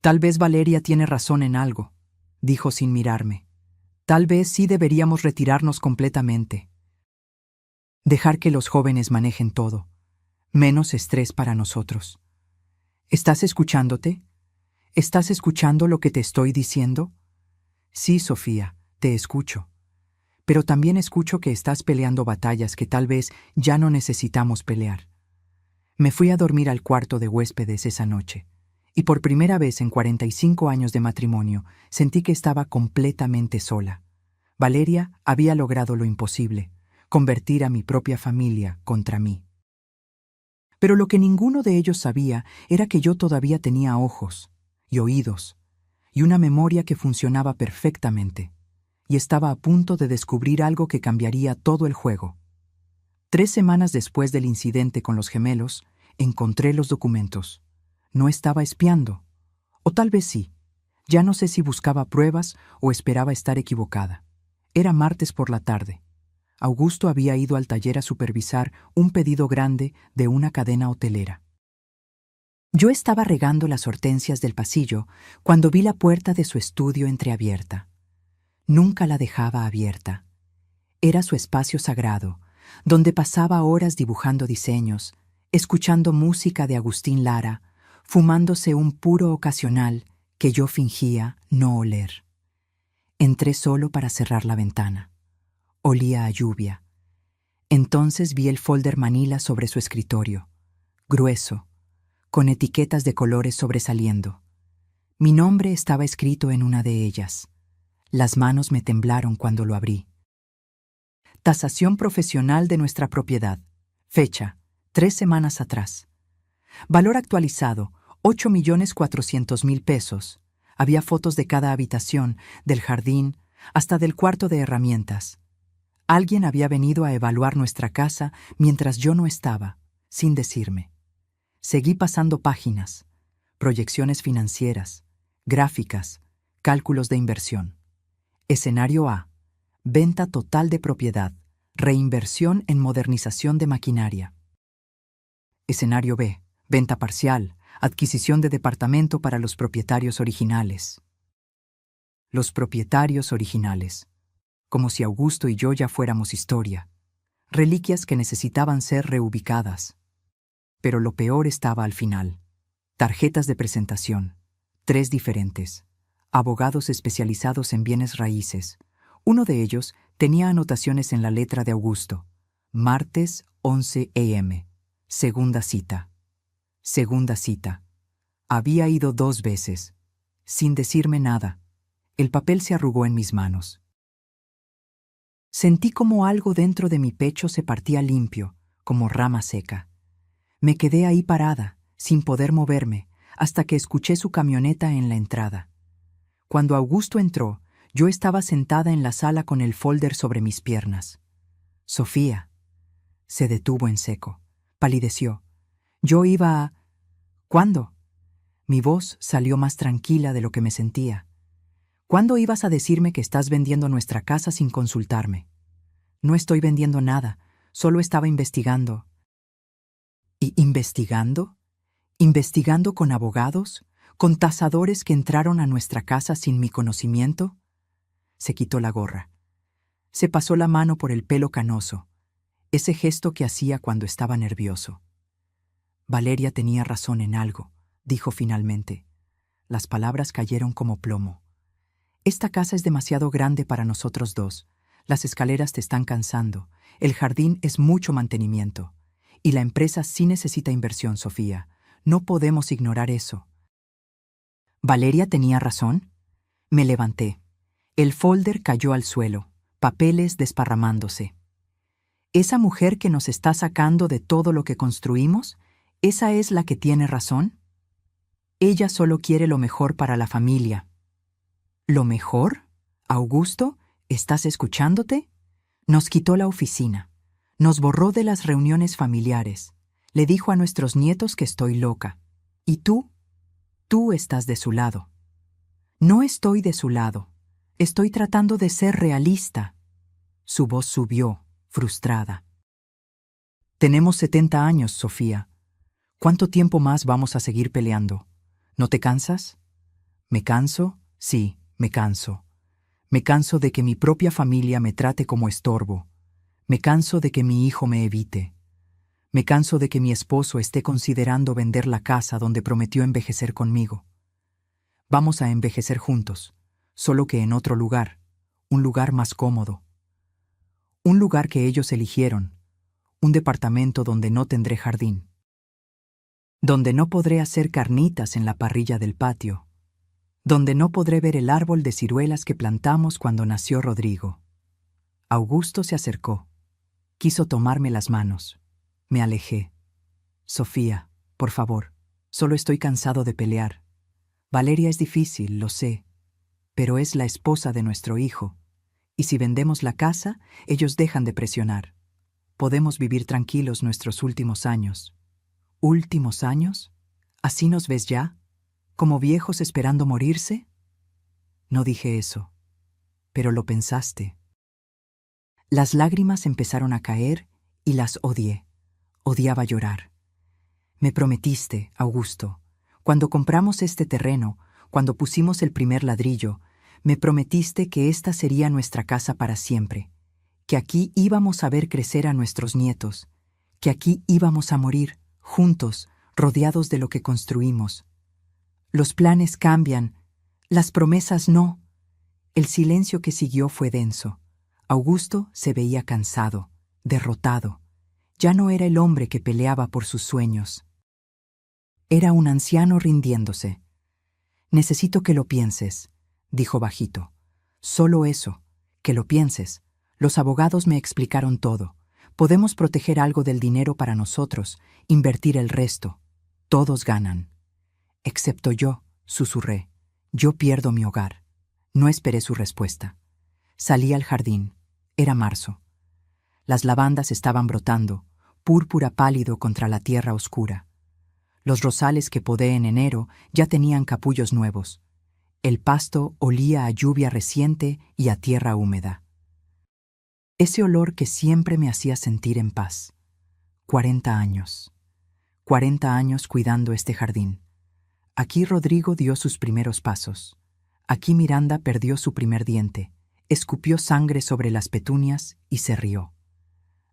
«Tal vez Valeria tiene razón en algo», dijo sin mirarme. «Tal vez sí deberíamos retirarnos completamente. Dejar que los jóvenes manejen todo. Menos estrés para nosotros». «¿Estás escuchándote? ¿Estás escuchando lo que te estoy diciendo?» «Sí, Sofía, te escucho. Pero también escucho que estás peleando batallas que tal vez ya no necesitamos pelear». Me fui a dormir al cuarto de huéspedes esa noche, y por primera vez en 45 años de matrimonio sentí que estaba completamente sola. Valeria había logrado lo imposible, convertir a mi propia familia contra mí. Pero lo que ninguno de ellos sabía era que yo todavía tenía ojos y oídos, y una memoria que funcionaba perfectamente, y estaba a punto de descubrir algo que cambiaría todo el juego. 3 semanas después del incidente con los gemelos, encontré los documentos. No estaba espiando, o tal vez sí. Ya no sé si buscaba pruebas o esperaba estar equivocada. Era martes por la tarde. Augusto había ido al taller a supervisar un pedido grande de una cadena hotelera. Yo estaba regando las hortensias del pasillo cuando vi la puerta de su estudio entreabierta. Nunca la dejaba abierta. Era su espacio sagrado, donde pasaba horas dibujando diseños, escuchando música de Agustín Lara, fumándose un puro ocasional que yo fingía no oler. Entré solo para cerrar la ventana. Olía a lluvia. Entonces vi el folder manila sobre su escritorio, grueso, con etiquetas de colores sobresaliendo. Mi nombre estaba escrito en una de ellas. Las manos me temblaron cuando lo abrí. Tasación profesional de nuestra propiedad. Fecha, 3 semanas atrás. Valor actualizado, 8.400.000 pesos. Había fotos de cada habitación, del jardín, hasta del cuarto de herramientas. Alguien había venido a evaluar nuestra casa mientras yo no estaba, sin decirme. Seguí pasando páginas, proyecciones financieras, gráficas, cálculos de inversión. Escenario A: venta total de propiedad, reinversión en modernización de maquinaria. Escenario B: venta parcial, adquisición de departamento para los propietarios originales. Los propietarios originales. Como si Augusto y yo ya fuéramos historia. Reliquias que necesitaban ser reubicadas. Pero lo peor estaba al final. Tarjetas de presentación. 3 diferentes. Abogados especializados en bienes raíces. Uno de ellos tenía anotaciones en la letra de Augusto. Martes 11 a.m. Segunda cita. Segunda cita. Había ido 2 veces. Sin decirme nada. El papel se arrugó en mis manos. Sentí como algo dentro de mi pecho se partía limpio, como rama seca. Me quedé ahí parada, sin poder moverme, hasta que escuché su camioneta en la entrada. Cuando Augusto entró, yo estaba sentada en la sala con el folder sobre mis piernas. Sofía. Se detuvo en seco. Palideció. Yo iba a... ¿Cuándo? Mi voz salió más tranquila de lo que me sentía. ¿Cuándo ibas a decirme que estás vendiendo nuestra casa sin consultarme? No estoy vendiendo nada, solo estaba investigando. ¿Y investigando? ¿Investigando con abogados? ¿Con tasadores que entraron a nuestra casa sin mi conocimiento? Se quitó la gorra. Se pasó la mano por el pelo canoso, ese gesto que hacía cuando estaba nervioso. Valeria tenía razón en algo, dijo finalmente. Las palabras cayeron como plomo. Esta casa es demasiado grande para nosotros dos. Las escaleras te están cansando. El jardín es mucho mantenimiento. Y la empresa sí necesita inversión, Sofía. No podemos ignorar eso. ¿Valeria tenía razón? Me levanté. El folder cayó al suelo, papeles desparramándose. ¿Esa mujer que nos está sacando de todo lo que construimos, esa es la que tiene razón? Ella solo quiere lo mejor para la familia. ¿Lo mejor? Augusto, ¿estás escuchándote? Nos quitó la oficina. Nos borró de las reuniones familiares. Le dijo a nuestros nietos que estoy loca. ¿Y tú? Tú estás de su lado. No estoy de su lado. Estoy tratando de ser realista. Su voz subió, frustrada. Tenemos 70 años, Sofía. ¿Cuánto tiempo más vamos a seguir peleando? ¿No te cansas? ¿Me canso? Sí, me canso. Me canso de que mi propia familia me trate como estorbo. Me canso de que mi hijo me evite. Me canso de que mi esposo esté considerando vender la casa donde prometió envejecer conmigo. Vamos a envejecer juntos, solo que en otro lugar, un lugar más cómodo. Un lugar que ellos eligieron, un departamento donde no tendré jardín. Donde no podré hacer carnitas en la parrilla del patio. Donde no podré ver el árbol de ciruelas que plantamos cuando nació Rodrigo. Augusto se acercó. Quiso tomarme las manos. Me alejé. Sofía, por favor, solo estoy cansado de pelear. Valeria es difícil, lo sé, pero es la esposa de nuestro hijo. Y si vendemos la casa, ellos dejan de presionar. Podemos vivir tranquilos nuestros últimos años. ¿Últimos años? ¿Así nos ves ya? ¿Como viejos esperando morirse? No dije eso, pero lo pensaste. Las lágrimas empezaron a caer y las odié. Odiaba llorar. Me prometiste, Augusto, cuando compramos este terreno, cuando pusimos el primer ladrillo, me prometiste que esta sería nuestra casa para siempre, que aquí íbamos a ver crecer a nuestros nietos, que aquí íbamos a morir, juntos, rodeados de lo que construimos. Los planes cambian, las promesas no. El silencio que siguió fue denso. Augusto se veía cansado, derrotado. Ya no era el hombre que peleaba por sus sueños. Era un anciano rindiéndose. Necesito que lo pienses, dijo bajito. Solo eso, que lo pienses. Los abogados me explicaron todo. Podemos proteger algo del dinero para nosotros, invertir el resto. Todos ganan. Excepto yo, susurré. Yo pierdo mi hogar. No esperé su respuesta. Salí al jardín. Era marzo. Las lavandas estaban brotando, púrpura pálido contra la tierra oscura. Los rosales que podé en enero ya tenían capullos nuevos. El pasto olía a lluvia reciente y a tierra húmeda. Ese olor que siempre me hacía sentir en paz. 40 años. 40 años cuidando este jardín. Aquí Rodrigo dio sus primeros pasos. Aquí Miranda perdió su primer diente, escupió sangre sobre las petunias y se rió.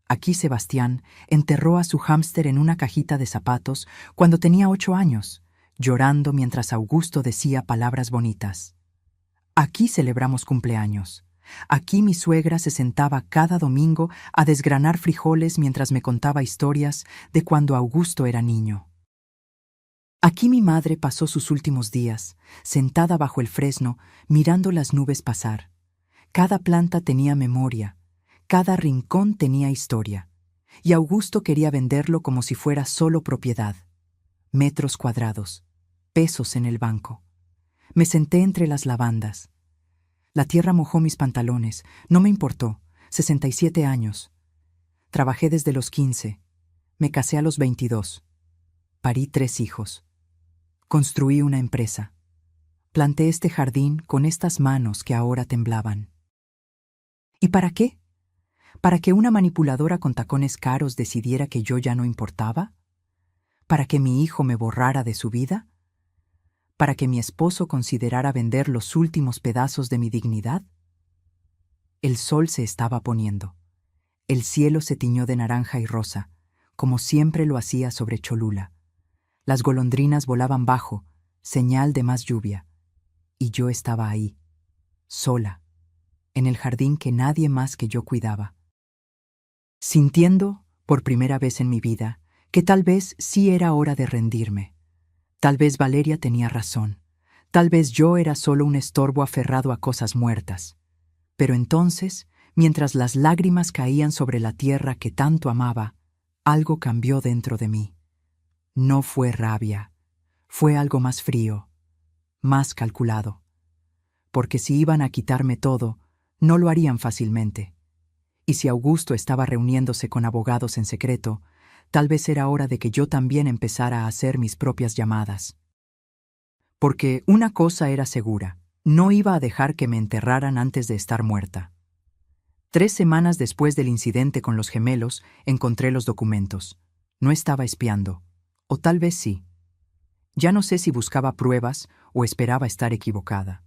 Aquí Sebastián enterró a su hámster en una cajita de zapatos cuando tenía 8 años, llorando mientras Augusto decía palabras bonitas. Aquí celebramos cumpleaños. Aquí mi suegra se sentaba cada domingo a desgranar frijoles mientras me contaba historias de cuando Augusto era niño. Aquí mi madre pasó sus últimos días, sentada bajo el fresno, mirando las nubes pasar. Cada planta tenía memoria, cada rincón tenía historia, y Augusto quería venderlo como si fuera solo propiedad. Metros cuadrados, pesos en el banco. Me senté entre las lavandas. La tierra mojó mis pantalones, no me importó, 67 años. Trabajé desde los 15, me casé a los 22. Parí 3 hijos. Construí una empresa. Planté este jardín con estas manos que ahora temblaban. ¿Y para qué? ¿Para que una manipuladora con tacones caros decidiera que yo ya no importaba? ¿Para que mi hijo me borrara de su vida? ¿Para que mi esposo considerara vender los últimos pedazos de mi dignidad? El sol se estaba poniendo. El cielo se tiñó de naranja y rosa, como siempre lo hacía sobre Cholula. Las golondrinas volaban bajo, señal de más lluvia. Y yo estaba ahí, sola, en el jardín que nadie más que yo cuidaba. Sintiendo, por primera vez en mi vida, que tal vez sí era hora de rendirme. Tal vez Valeria tenía razón. Tal vez yo era solo un estorbo aferrado a cosas muertas. Pero entonces, mientras las lágrimas caían sobre la tierra que tanto amaba, algo cambió dentro de mí. No fue rabia, fue algo más frío, más calculado. Porque si iban a quitarme todo, no lo harían fácilmente. Y si Augusto estaba reuniéndose con abogados en secreto, tal vez era hora de que yo también empezara a hacer mis propias llamadas. Porque una cosa era segura, no iba a dejar que me enterraran antes de estar muerta. 3 semanas después del incidente con los gemelos, encontré los documentos. No estaba espiando. O tal vez sí. Ya no sé si buscaba pruebas o esperaba estar equivocada.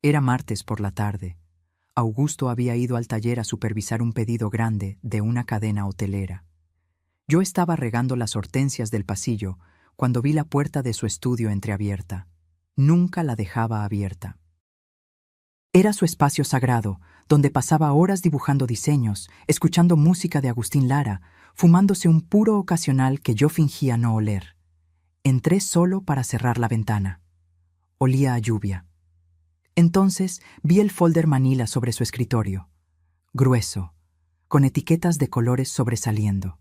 Era martes por la tarde. Augusto había ido al taller a supervisar un pedido grande de una cadena hotelera. Yo estaba regando las hortensias del pasillo cuando vi la puerta de su estudio entreabierta. Nunca la dejaba abierta. Era su espacio sagrado, donde pasaba horas dibujando diseños, escuchando música de Agustín Lara, fumándose un puro ocasional que yo fingía no oler. Entré solo para cerrar la ventana. Olía a lluvia. Entonces vi el folder manila sobre su escritorio. Grueso, con etiquetas de colores sobresaliendo.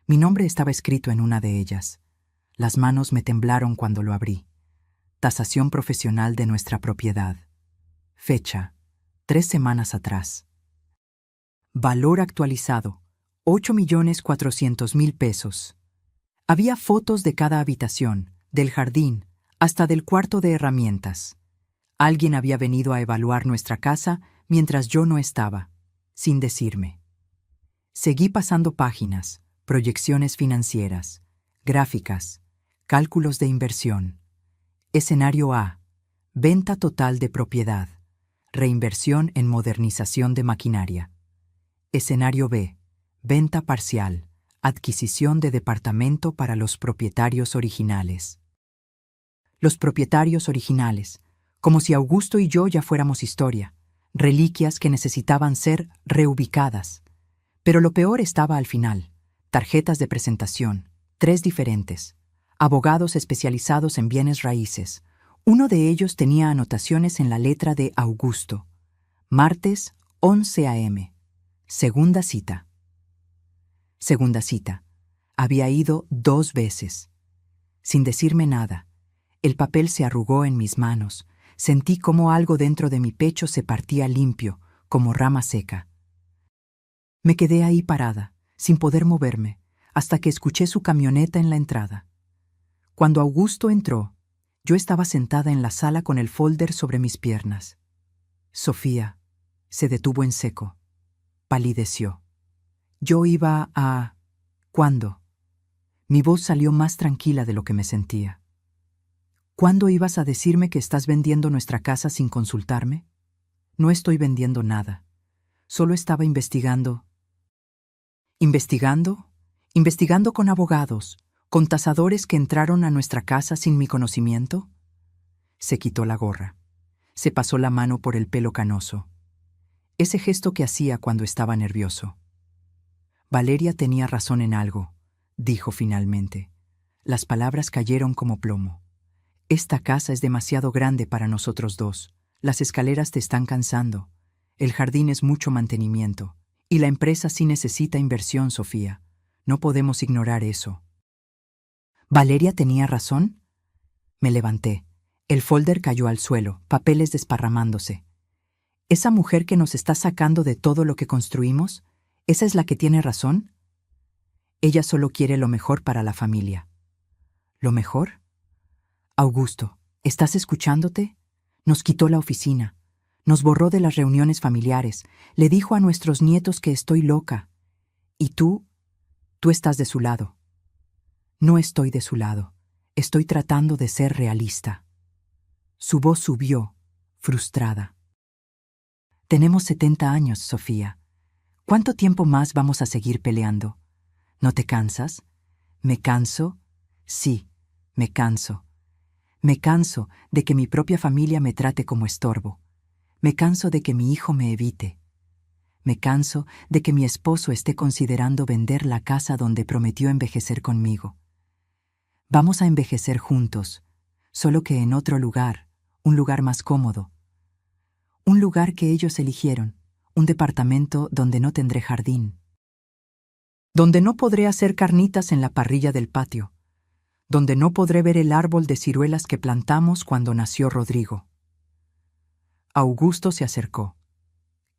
Mi nombre estaba escrito en una de ellas. Las manos me temblaron cuando lo abrí. Tasación profesional de nuestra propiedad. Fecha, 3 semanas atrás. Valor actualizado, 8.400.000 pesos. Había fotos de cada habitación, del jardín, hasta del cuarto de herramientas. Alguien había venido a evaluar nuestra casa mientras yo no estaba, sin decirme. Seguí pasando páginas, proyecciones financieras, gráficas, cálculos de inversión. Escenario A, venta total de propiedad, reinversión en modernización de maquinaria. Escenario B, venta parcial, adquisición de departamento para los propietarios originales. Los propietarios originales, como si Augusto y yo ya fuéramos historia, reliquias que necesitaban ser reubicadas. Pero lo peor estaba al final. Tarjetas de presentación, 3 diferentes. Abogados especializados en bienes raíces. Uno de ellos tenía anotaciones en la letra de Augusto. Martes, 11 a.m. Segunda cita. Segunda cita. Había ido 2 veces. Sin decirme nada, el papel se arrugó en mis manos. Sentí como algo dentro de mi pecho se partía limpio, como rama seca. Me quedé ahí parada, sin poder moverme, hasta que escuché su camioneta en la entrada. Cuando Augusto entró, yo estaba sentada en la sala con el folder sobre mis piernas. Sofía se detuvo en seco. Palideció. Yo iba a... ¿Cuándo? Mi voz salió más tranquila de lo que me sentía. ¿Cuándo ibas a decirme que estás vendiendo nuestra casa sin consultarme? No estoy vendiendo nada. Solo estaba investigando. ¿Investigando? ¿Investigando con abogados, con tasadores que entraron a nuestra casa sin mi conocimiento? Se quitó la gorra. Se pasó la mano por el pelo canoso. Ese gesto que hacía cuando estaba nervioso. Valeria tenía razón en algo, dijo finalmente. Las palabras cayeron como plomo. Esta casa es demasiado grande para nosotros dos. Las escaleras te están cansando. El jardín es mucho mantenimiento. Y la empresa sí necesita inversión, Sofía. No podemos ignorar eso. ¿Valeria tenía razón? Me levanté. El folder cayó al suelo, papeles desparramándose. ¿Esa mujer que nos está sacando de todo lo que construimos? ¿Esa es la que tiene razón? Ella solo quiere lo mejor para la familia. ¿Lo mejor? Augusto, ¿estás escuchándote? Nos quitó la oficina. Nos borró de las reuniones familiares. Le dijo a nuestros nietos que estoy loca. Y tú estás de su lado. No estoy de su lado. Estoy tratando de ser realista. Su voz subió, frustrada. Tenemos 70 años, Sofía. ¿Cuánto tiempo más vamos a seguir peleando? ¿No te cansas? ¿Me canso? Sí, me canso. Me canso de que mi propia familia me trate como estorbo. Me canso de que mi hijo me evite. Me canso de que mi esposo esté considerando vender la casa donde prometió envejecer conmigo. Vamos a envejecer juntos, solo que en otro lugar, un lugar más cómodo. Un lugar que ellos eligieron, un departamento donde no tendré jardín. Donde no podré hacer carnitas en la parrilla del patio. Donde no podré ver el árbol de ciruelas que plantamos cuando nació Rodrigo. Augusto se acercó.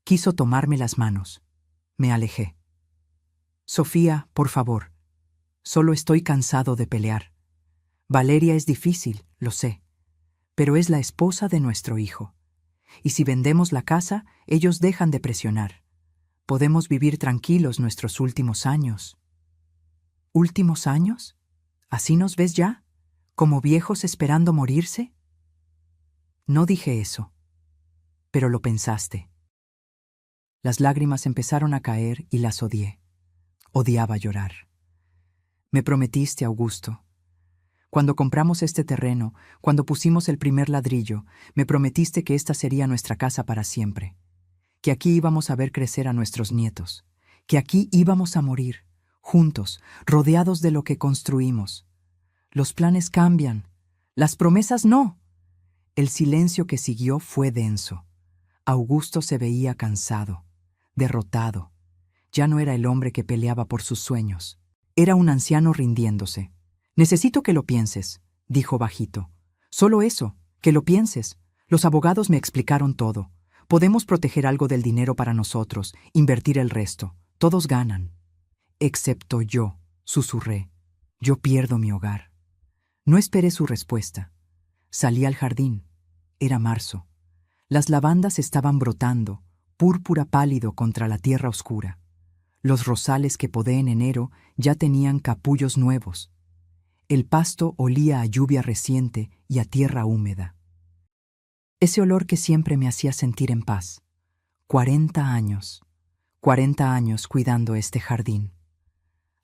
Quiso tomarme las manos. Me alejé. Sofía, por favor. Solo estoy cansado de pelear. Valeria es difícil, lo sé, pero es la esposa de nuestro hijo. Y si vendemos la casa, ellos dejan de presionar. Podemos vivir tranquilos nuestros últimos años. ¿Últimos años? ¿Así nos ves ya? ¿Como viejos esperando morirse? No dije eso, pero lo pensaste. Las lágrimas empezaron a caer y las odié. Odiaba llorar. Me prometiste, Augusto. Cuando compramos este terreno, cuando pusimos el primer ladrillo, me prometiste que esta sería nuestra casa para siempre. Que aquí íbamos a ver crecer a nuestros nietos. Que aquí íbamos a morir, juntos, rodeados de lo que construimos. Los planes cambian. Las promesas no. El silencio que siguió fue denso. Augusto se veía cansado, derrotado. Ya no era el hombre que peleaba por sus sueños. Era un anciano rindiéndose. Necesito que lo pienses, dijo bajito. Solo eso, que lo pienses. Los abogados me explicaron todo. Podemos proteger algo del dinero para nosotros, invertir el resto. Todos ganan. Excepto yo, susurré. Yo pierdo mi hogar. No esperé su respuesta. Salí al jardín. Era marzo. Las lavandas estaban brotando, púrpura pálido contra la tierra oscura. Los rosales que podé en enero ya tenían capullos nuevos. El pasto olía a lluvia reciente y a tierra húmeda. Ese olor que siempre me hacía sentir en paz. 40 años. 40 años cuidando este jardín.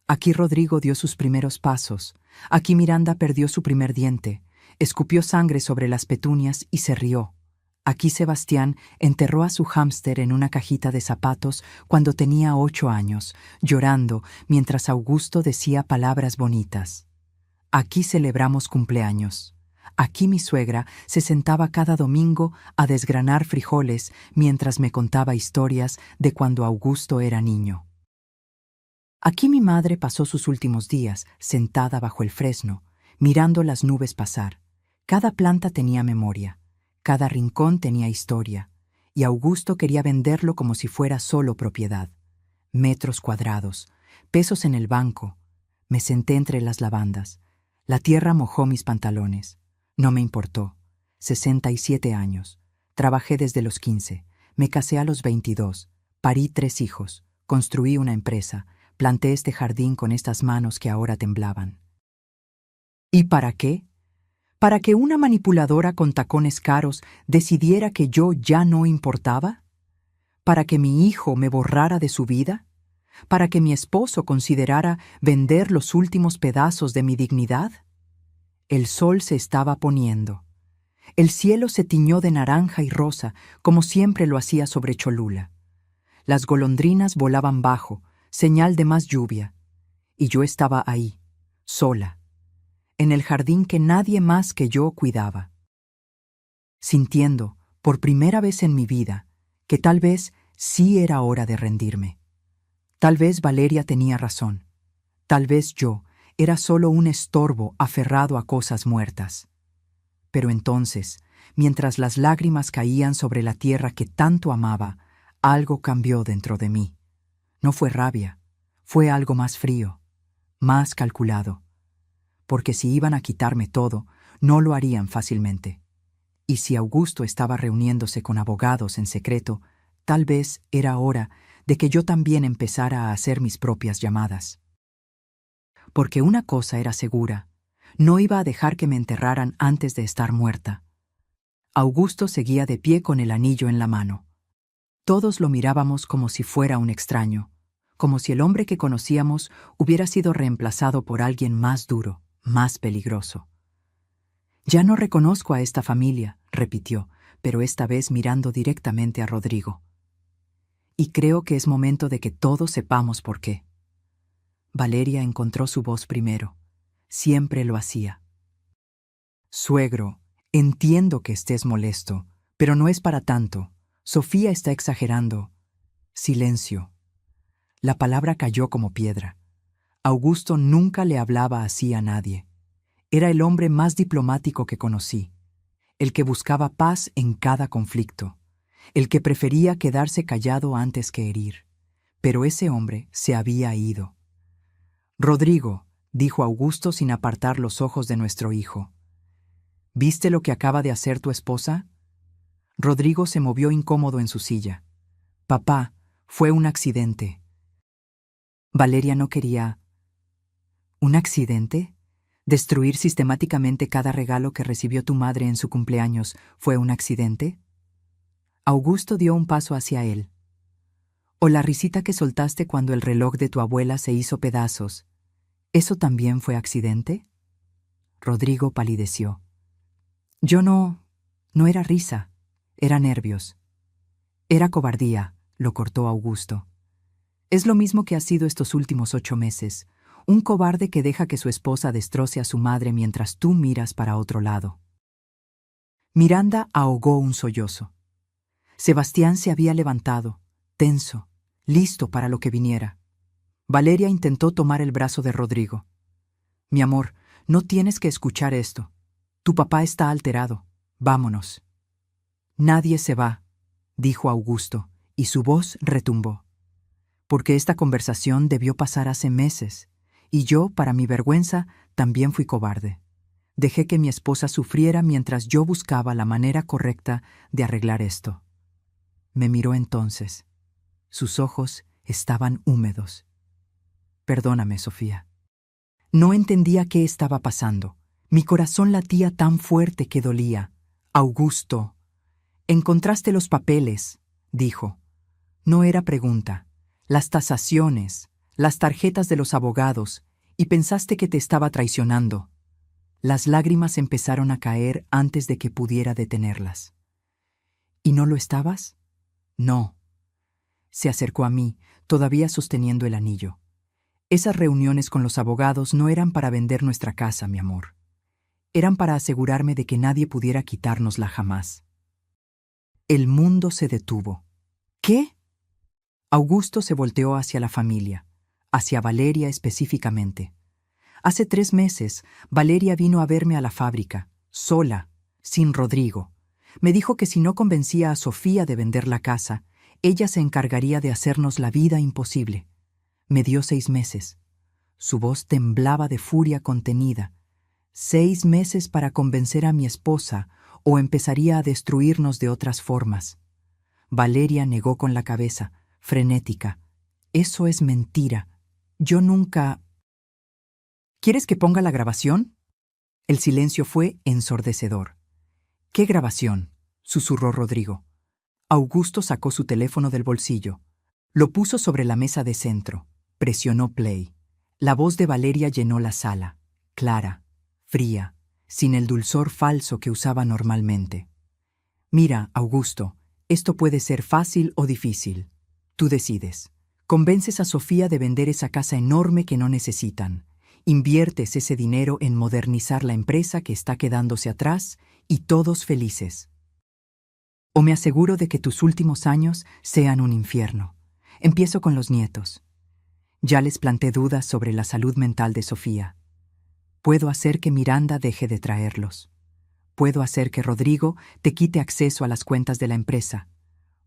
Aquí Rodrigo dio sus primeros pasos. Aquí Miranda perdió su primer diente, escupió sangre sobre las petunias y se rió. Aquí Sebastián enterró a su hámster en una cajita de zapatos cuando tenía 8 años, llorando mientras Augusto decía palabras bonitas. Aquí celebramos cumpleaños. Aquí mi suegra se sentaba cada domingo a desgranar frijoles mientras me contaba historias de cuando Augusto era niño. Aquí mi madre pasó sus últimos días sentada bajo el fresno, mirando las nubes pasar. Cada planta tenía memoria, cada rincón tenía historia, y Augusto quería venderlo como si fuera solo propiedad. metros cuadrados, pesos en el banco. Me senté entre las lavandas. La tierra mojó mis pantalones. No me importó. 67 años. Trabajé desde los 15. Me casé a los 22. Parí 3 hijos. Construí una empresa. Planté este jardín con estas manos que ahora temblaban. ¿Y para qué? ¿Para que una manipuladora con tacones caros decidiera que yo ya no importaba? ¿Para que mi hijo me borrara de su vida? ¿Para que mi esposo considerara vender los últimos pedazos de mi dignidad? El sol se estaba poniendo. El cielo se tiñó de naranja y rosa, como siempre lo hacía sobre Cholula. Las golondrinas volaban bajo, señal de más lluvia. Y yo estaba ahí, sola, en el jardín que nadie más que yo cuidaba, sintiendo, por primera vez en mi vida, que tal vez sí era hora de rendirme. Tal vez Valeria tenía razón. Tal vez yo era solo un estorbo aferrado a cosas muertas. Pero entonces, mientras las lágrimas caían sobre la tierra que tanto amaba, algo cambió dentro de mí. No fue rabia, fue algo más frío, más calculado. Porque si iban a quitarme todo, no lo harían fácilmente. Y si Augusto estaba reuniéndose con abogados en secreto, tal vez era hora de que yo también empezara a hacer mis propias llamadas. Porque una cosa era segura, no iba a dejar que me enterraran antes de estar muerta. Augusto seguía de pie con el anillo en la mano. Todos lo mirábamos como si fuera un extraño, como si el hombre que conocíamos hubiera sido reemplazado por alguien más duro, más peligroso. «Ya no reconozco a esta familia», repitió, pero esta vez mirando directamente a Rodrigo. «Y creo que es momento de que todos sepamos por qué». Valeria encontró su voz primero. Siempre lo hacía. «Suegro, entiendo que estés molesto, pero no es para tanto. Sofía está exagerando». Silencio. La palabra cayó como piedra. Augusto nunca le hablaba así a nadie. Era el hombre más diplomático que conocí, el que buscaba paz en cada conflicto, el que prefería quedarse callado antes que herir. Pero ese hombre se había ido. «Rodrigo», dijo Augusto sin apartar los ojos de nuestro hijo, «¿viste lo que acaba de hacer tu esposa?» Rodrigo se movió incómodo en su silla. «Papá, fue un accidente». Valeria no quería... ¿Un accidente? ¿Destruir sistemáticamente cada regalo que recibió tu madre en su cumpleaños fue un accidente? Augusto dio un paso hacia él. ¿O la risita que soltaste cuando el reloj de tu abuela se hizo pedazos? ¿Eso también fue accidente? Rodrigo palideció. Yo no era risa, era nervios. Era cobardía, lo cortó Augusto. Es lo mismo que ha sido estos últimos 8 meses. Un cobarde que deja que su esposa destroce a su madre mientras tú miras para otro lado. Miranda ahogó un sollozo. Sebastián se había levantado, tenso, listo para lo que viniera. Valeria intentó tomar el brazo de Rodrigo. «Mi amor, no tienes que escuchar esto. Tu papá está alterado. Vámonos». «Nadie se va», dijo Augusto, y su voz retumbó. «Porque esta conversación debió pasar hace meses. Y yo, para mi vergüenza, también fui cobarde. Dejé que mi esposa sufriera mientras yo buscaba la manera correcta de arreglar esto». Me miró entonces. Sus ojos estaban húmedos. «Perdóname, Sofía». No entendía qué estaba pasando. Mi corazón latía tan fuerte que dolía. «Augusto, encontraste los papeles», dijo. No era pregunta. Las tasaciones, las tarjetas de los abogados, y pensaste que te estaba traicionando. Las lágrimas empezaron a caer antes de que pudiera detenerlas. ¿Y no lo estabas? No. Se acercó a mí, todavía sosteniendo el anillo. Esas reuniones con los abogados no eran para vender nuestra casa, mi amor. Eran para asegurarme de que nadie pudiera quitárnosla jamás. El mundo se detuvo. ¿Qué? Augusto se volteó hacia la familia, hacia Valeria específicamente. Hace 3 meses, Valeria vino a verme a la fábrica, sola, sin Rodrigo. Me dijo que si no convencía a Sofía de vender la casa, Ella se encargaría de hacernos la vida imposible. Me dio 6 meses. Su voz temblaba de furia contenida. 6 meses para convencer a mi esposa, o empezaría a destruirnos de otras formas. Valeria negó con la cabeza, frenética. Eso es mentira. Yo nunca... ¿Quieres que ponga la grabación? El silencio fue ensordecedor. ¿Qué grabación?, susurró Rodrigo. Augusto sacó su teléfono del bolsillo. Lo puso sobre la mesa de centro. Presionó play. La voz de Valeria llenó la sala. Clara, fría, sin el dulzor falso que usaba normalmente. Mira, Augusto, esto puede ser fácil o difícil. Tú decides. Convences a Sofía de vender esa casa enorme que no necesitan. Inviertes ese dinero en modernizar la empresa que está quedándose atrás y todos felices. O me aseguro de que tus últimos años sean un infierno. Empiezo con los nietos. Ya les planté dudas sobre la salud mental de Sofía. Puedo hacer que Miranda deje de traerlos. Puedo hacer que Rodrigo te quite acceso a las cuentas de la empresa.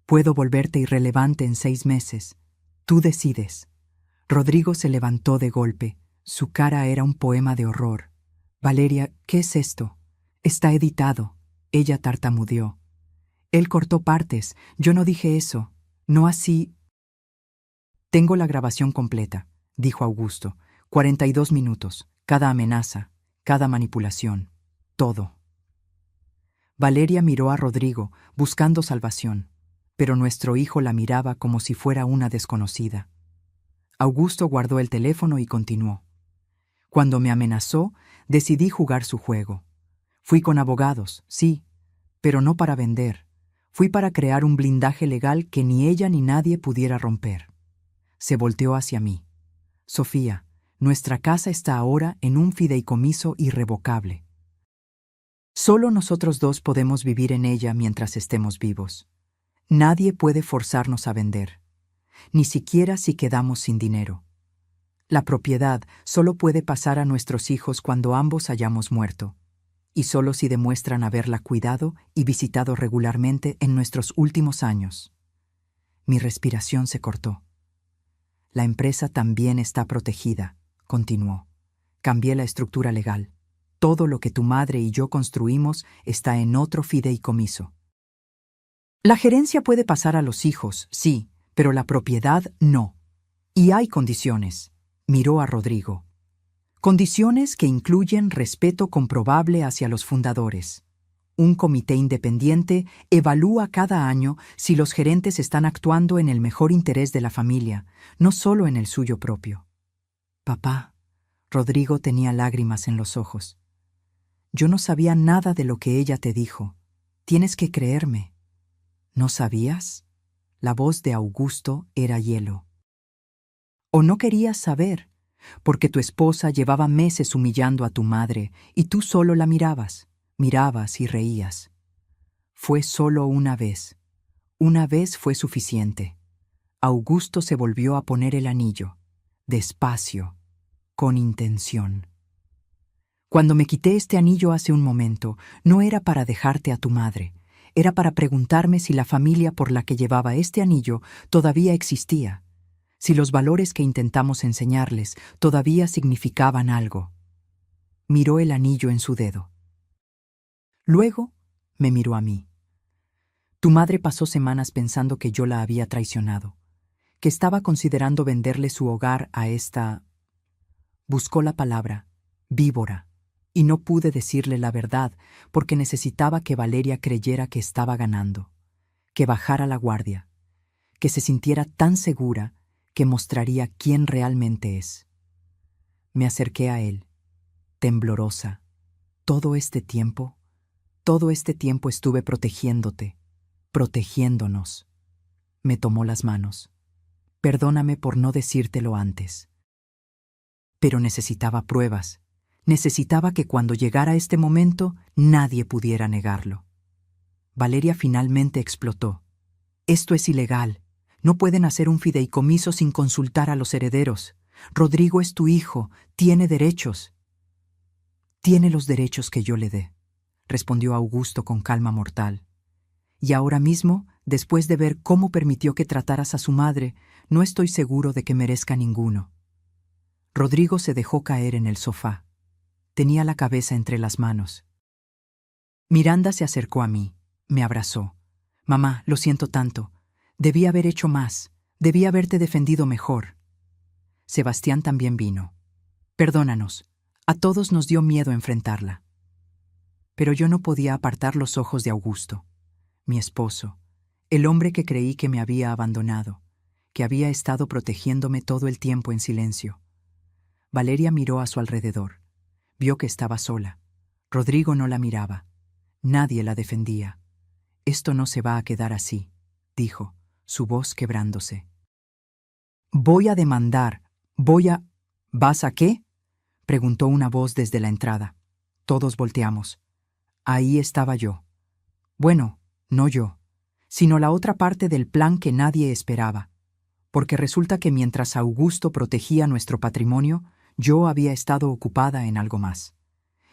Puedo volverte irrelevante en 6 meses. Tú decides. Rodrigo se levantó de golpe. Su cara era un poema de horror. Valeria, ¿qué es esto? Está editado. Ella tartamudeó. Él cortó partes. Yo no dije eso. No así. Tengo la grabación completa, dijo Augusto. 42 minutos. Cada amenaza, cada manipulación. Todo. Valeria miró a Rodrigo, buscando salvación, pero nuestro hijo la miraba como si fuera una desconocida. Augusto guardó el teléfono y continuó. Cuando me amenazó, decidí jugar su juego. Fui con abogados, sí, pero no para vender. Fui para crear un blindaje legal que ni ella ni nadie pudiera romper. Se volteó hacia mí. Sofía, nuestra casa está ahora en un fideicomiso irrevocable. Solo nosotros dos podemos vivir en ella mientras estemos vivos. Nadie puede forzarnos a vender, ni siquiera si quedamos sin dinero. La propiedad solo puede pasar a nuestros hijos cuando ambos hayamos muerto, y solo si demuestran haberla cuidado y visitado regularmente en nuestros últimos años. Mi respiración se cortó. La empresa también está protegida, continuó. Cambié la estructura legal. Todo lo que tu madre y yo construimos está en otro fideicomiso. La gerencia puede pasar a los hijos, sí, pero la propiedad no. Y hay condiciones. Miró a Rodrigo. Condiciones que incluyen respeto comprobable hacia los fundadores. Un comité independiente evalúa cada año si los gerentes están actuando en el mejor interés de la familia, no solo en el suyo propio. Papá, Rodrigo tenía lágrimas en los ojos. Yo no sabía nada de lo que ella te dijo. Tienes que creerme. ¿No sabías? La voz de Augusto era hielo. ¿O no querías saber? Porque tu esposa llevaba meses humillando a tu madre y tú solo la mirabas y reías. Fue solo una vez. Una vez fue suficiente. Augusto se volvió a poner el anillo, despacio, con intención. Cuando me quité este anillo hace un momento, no era para dejarte a tu madre, era para preguntarme si la familia por la que llevaba este anillo todavía existía, si los valores que intentamos enseñarles todavía significaban algo. Miró el anillo en su dedo. Luego me miró a mí. Tu madre pasó semanas pensando que yo la había traicionado, que estaba considerando venderle su hogar a esta... Buscó la palabra, víbora, y no pude decirle la verdad porque necesitaba que Valeria creyera que estaba ganando, que bajara la guardia, que se sintiera tan segura que mostraría quién realmente es. Me acerqué a él, temblorosa. Todo este tiempo estuve protegiéndote, protegiéndonos. Me tomó las manos. Perdóname por no decírtelo antes. Pero necesitaba pruebas. Necesitaba que cuando llegara este momento nadie pudiera negarlo. Valeria finalmente explotó. Esto es ilegal. No pueden hacer un fideicomiso sin consultar a los herederos. Rodrigo es tu hijo. Tiene derechos. Tiene los derechos que yo le dé, respondió Augusto con calma mortal. Y ahora mismo Después de ver cómo permitió que trataras a su madre, no estoy seguro de que merezca ninguno. Rodrigo se dejó caer en el sofá. Tenía la cabeza entre las manos. Miranda se acercó a mí, me abrazó. Mamá, lo siento tanto. Debí haber hecho más. Debí haberte defendido mejor. Sebastián también vino. Perdónanos. A todos nos dio miedo enfrentarla. Pero yo no podía apartar los ojos de Augusto, mi esposo, el hombre que creí que me había abandonado, que había estado protegiéndome todo el tiempo en silencio. Valeria miró a su alrededor. Vio que estaba sola. Rodrigo no la miraba. Nadie la defendía. Esto no se va a quedar así, dijo, su voz quebrándose. Voy a demandar. ¿Vas a qué? Preguntó una voz desde la entrada. Todos volteamos. Ahí estaba yo. Bueno, no yo, sino la otra parte del plan que nadie esperaba. Porque resulta que mientras Augusto protegía nuestro patrimonio, yo había estado ocupada en algo más.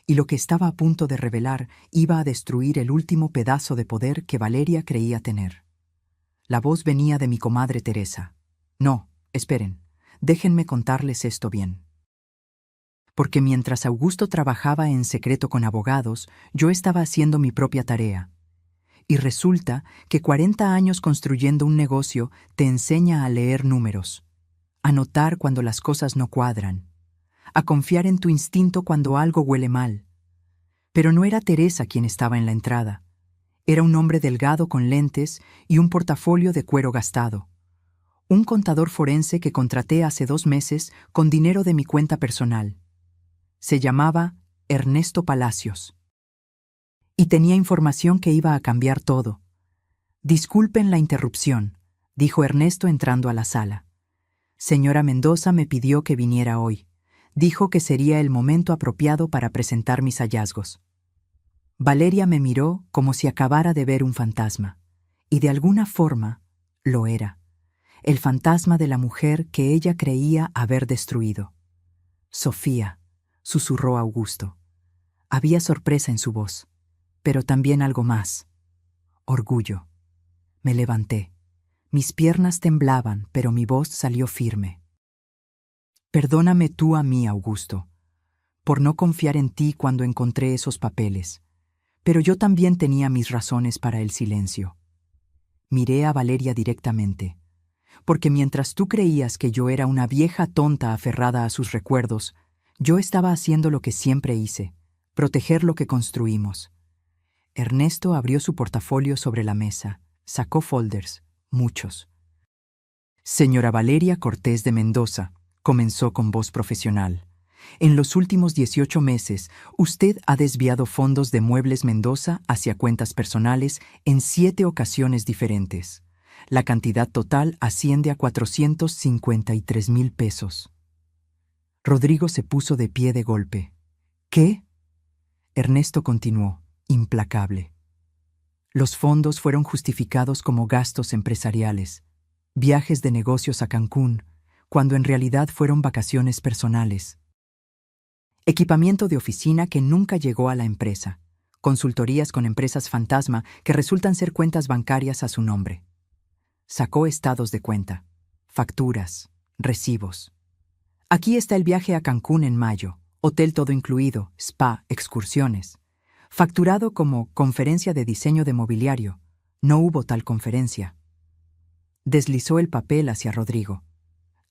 Y lo que estaba a punto de revelar iba a destruir el último pedazo de poder que Valeria creía tener. La voz venía de mi comadre Teresa. No, esperen, déjenme contarles esto bien. Porque mientras Augusto trabajaba en secreto con abogados, yo estaba haciendo mi propia tarea. Y resulta que 40 años construyendo un negocio te enseña a leer números, a notar cuando las cosas no cuadran, a confiar en tu instinto cuando algo huele mal. Pero no era Teresa quien estaba en la entrada. Era un hombre delgado con lentes y un portafolio de cuero gastado. Un contador forense que contraté hace 2 meses con dinero de mi cuenta personal. Se llamaba Ernesto Palacios. Y tenía información que iba a cambiar todo. Disculpen la interrupción, dijo Ernesto entrando a la sala. Señora Mendoza me pidió que viniera hoy. Dijo que sería el momento apropiado para presentar mis hallazgos. Valeria me miró como si acabara de ver un fantasma, y de alguna forma lo era. El fantasma de la mujer que ella creía haber destruido. Sofía, susurró Augusto. Había sorpresa en su voz, pero también algo más. Orgullo. Me levanté. Mis piernas temblaban, pero mi voz salió firme. Perdóname tú a mí, Augusto, por no confiar en ti cuando encontré esos papeles, pero yo también tenía mis razones para el silencio. Miré a Valeria directamente, porque mientras tú creías que yo era una vieja tonta aferrada a sus recuerdos, yo estaba haciendo lo que siempre hice, proteger lo que construimos. Ernesto abrió su portafolio sobre la mesa, sacó folders, muchos. Señora Valeria Cortés de Mendoza, comenzó con voz profesional. En los últimos 18 meses, usted ha desviado fondos de Muebles Mendoza hacia cuentas personales en 7 ocasiones diferentes. La cantidad total asciende a 453,000 pesos. Rodrigo se puso de pie de golpe. ¿Qué? Ernesto continuó, implacable. Los fondos fueron justificados como gastos empresariales, viajes de negocios a Cancún, cuando en realidad fueron vacaciones personales. Equipamiento de oficina que nunca llegó a la empresa. Consultorías con empresas fantasma que resultan ser cuentas bancarias a su nombre. Sacó estados de cuenta, facturas, recibos. Aquí está el viaje a Cancún en mayo, hotel todo incluido, spa, excursiones. Facturado como conferencia de diseño de mobiliario. No hubo tal conferencia. Deslizó el papel hacia Rodrigo.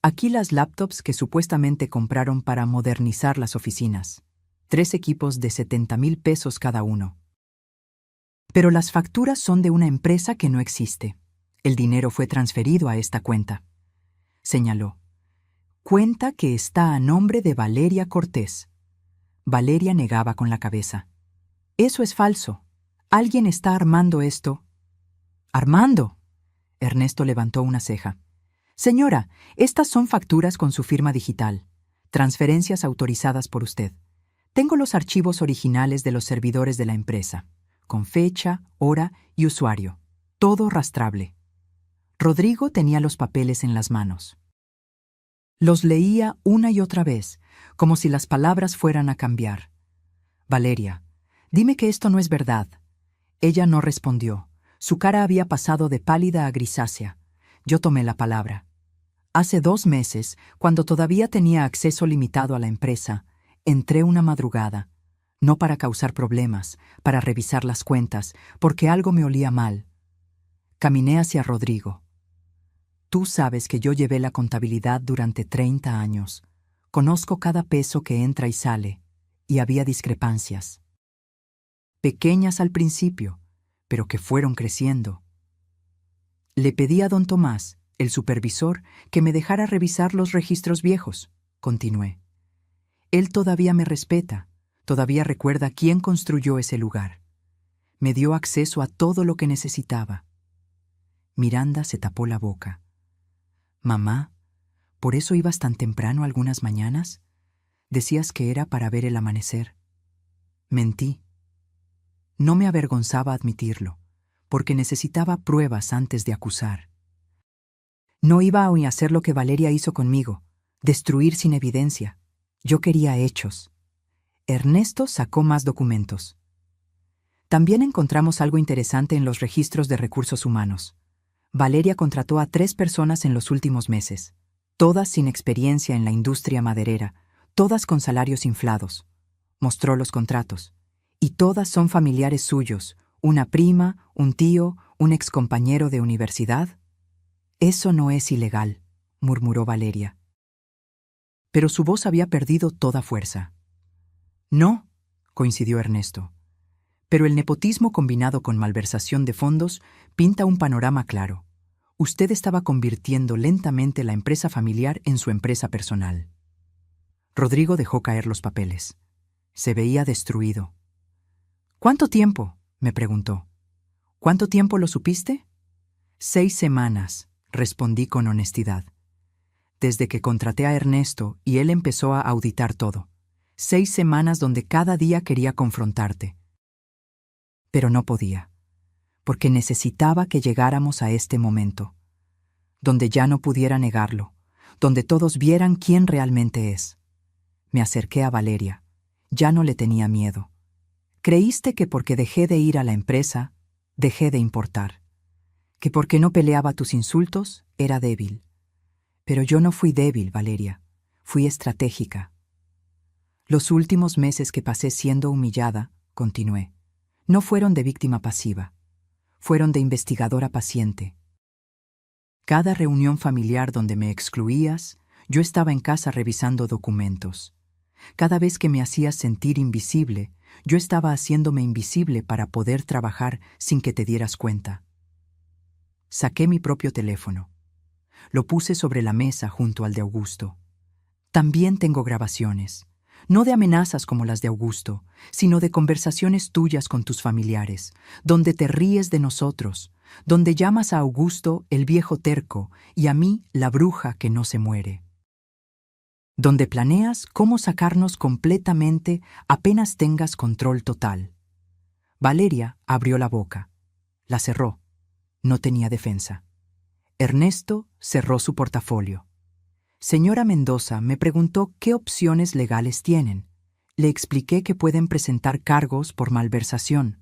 Aquí las laptops que supuestamente compraron para modernizar las oficinas. 3 equipos de 70,000 pesos cada uno. Pero las facturas son de una empresa que no existe. El dinero fue transferido a esta cuenta. Señaló. Cuenta que está a nombre de Valeria Cortés. Valeria negaba con la cabeza. Eso es falso. Alguien está armando esto. ¿Armando? Ernesto levantó una ceja. Señora, estas son facturas con su firma digital. Transferencias autorizadas por usted. Tengo los archivos originales de los servidores de la empresa, con fecha, hora y usuario. Todo rastrable. Rodrigo tenía los papeles en las manos. Los leía una y otra vez, como si las palabras fueran a cambiar. Valeria, dime que esto no es verdad. Ella no respondió. Su cara había pasado de pálida a grisácea. Yo tomé la palabra. Hace 2 meses, cuando todavía tenía acceso limitado a la empresa, entré una madrugada, no para causar problemas, para revisar las cuentas, porque algo me olía mal. Caminé hacia Rodrigo. Tú sabes que yo llevé la contabilidad durante 30 años. Conozco cada peso que entra y sale, y había discrepancias. Pequeñas al principio, pero que fueron creciendo. Le pedí a don Tomás, el supervisor, que me dejara revisar los registros viejos, continué. Él todavía me respeta, todavía recuerda quién construyó ese lugar. Me dio acceso a todo lo que necesitaba. Miranda se tapó la boca. Mamá, ¿por eso ibas tan temprano algunas mañanas? Decías que era para ver el amanecer. Mentí. No me avergonzaba admitirlo, porque necesitaba pruebas antes de acusar. No iba a hacer lo que Valeria hizo conmigo, destruir sin evidencia. Yo quería hechos. Ernesto sacó más documentos. También encontramos algo interesante en los registros de recursos humanos. Valeria contrató a 3 personas en los últimos meses, todas sin experiencia en la industria maderera, todas con salarios inflados. Mostró los contratos. Y todas son familiares suyos, una prima, un tío, un excompañero de universidad. Eso no es ilegal, murmuró Valeria. Pero su voz había perdido toda fuerza. No, coincidió Ernesto. Pero el nepotismo combinado con malversación de fondos pinta un panorama claro. Usted estaba convirtiendo lentamente la empresa familiar en su empresa personal. Rodrigo dejó caer los papeles. Se veía destruido. ¿Cuánto tiempo?, me preguntó. ¿Cuánto tiempo lo supiste? 6 semanas, respondí con honestidad. Desde que contraté a Ernesto y él empezó a auditar todo. 6 semanas donde cada día quería confrontarte. Pero no podía, porque necesitaba que llegáramos a este momento, donde ya no pudiera negarlo, donde todos vieran quién realmente es. Me acerqué a Valeria. Ya no le tenía miedo. Creíste que porque dejé de ir a la empresa, dejé de importar. Que porque no peleaba tus insultos, era débil. Pero yo no fui débil, Valeria. Fui estratégica. Los últimos meses que pasé siendo humillada, continué, no fueron de víctima pasiva. Fueron de investigadora paciente. Cada reunión familiar donde me excluías, yo estaba en casa revisando documentos. Cada vez que me hacías sentir invisible, yo estaba haciéndome invisible para poder trabajar sin que te dieras cuenta. Saqué mi propio teléfono. Lo puse sobre la mesa junto al de Augusto. También tengo grabaciones, no de amenazas como las de Augusto, sino de conversaciones tuyas con tus familiares, donde te ríes de nosotros, donde llamas a Augusto el viejo terco y a mí la bruja que no se muere. Donde planeas cómo sacarnos completamente apenas tengas control total. Valeria abrió la boca. La cerró. No tenía defensa. Ernesto cerró su portafolio. Señora Mendoza me preguntó qué opciones legales tienen. Le expliqué que pueden presentar cargos por malversación.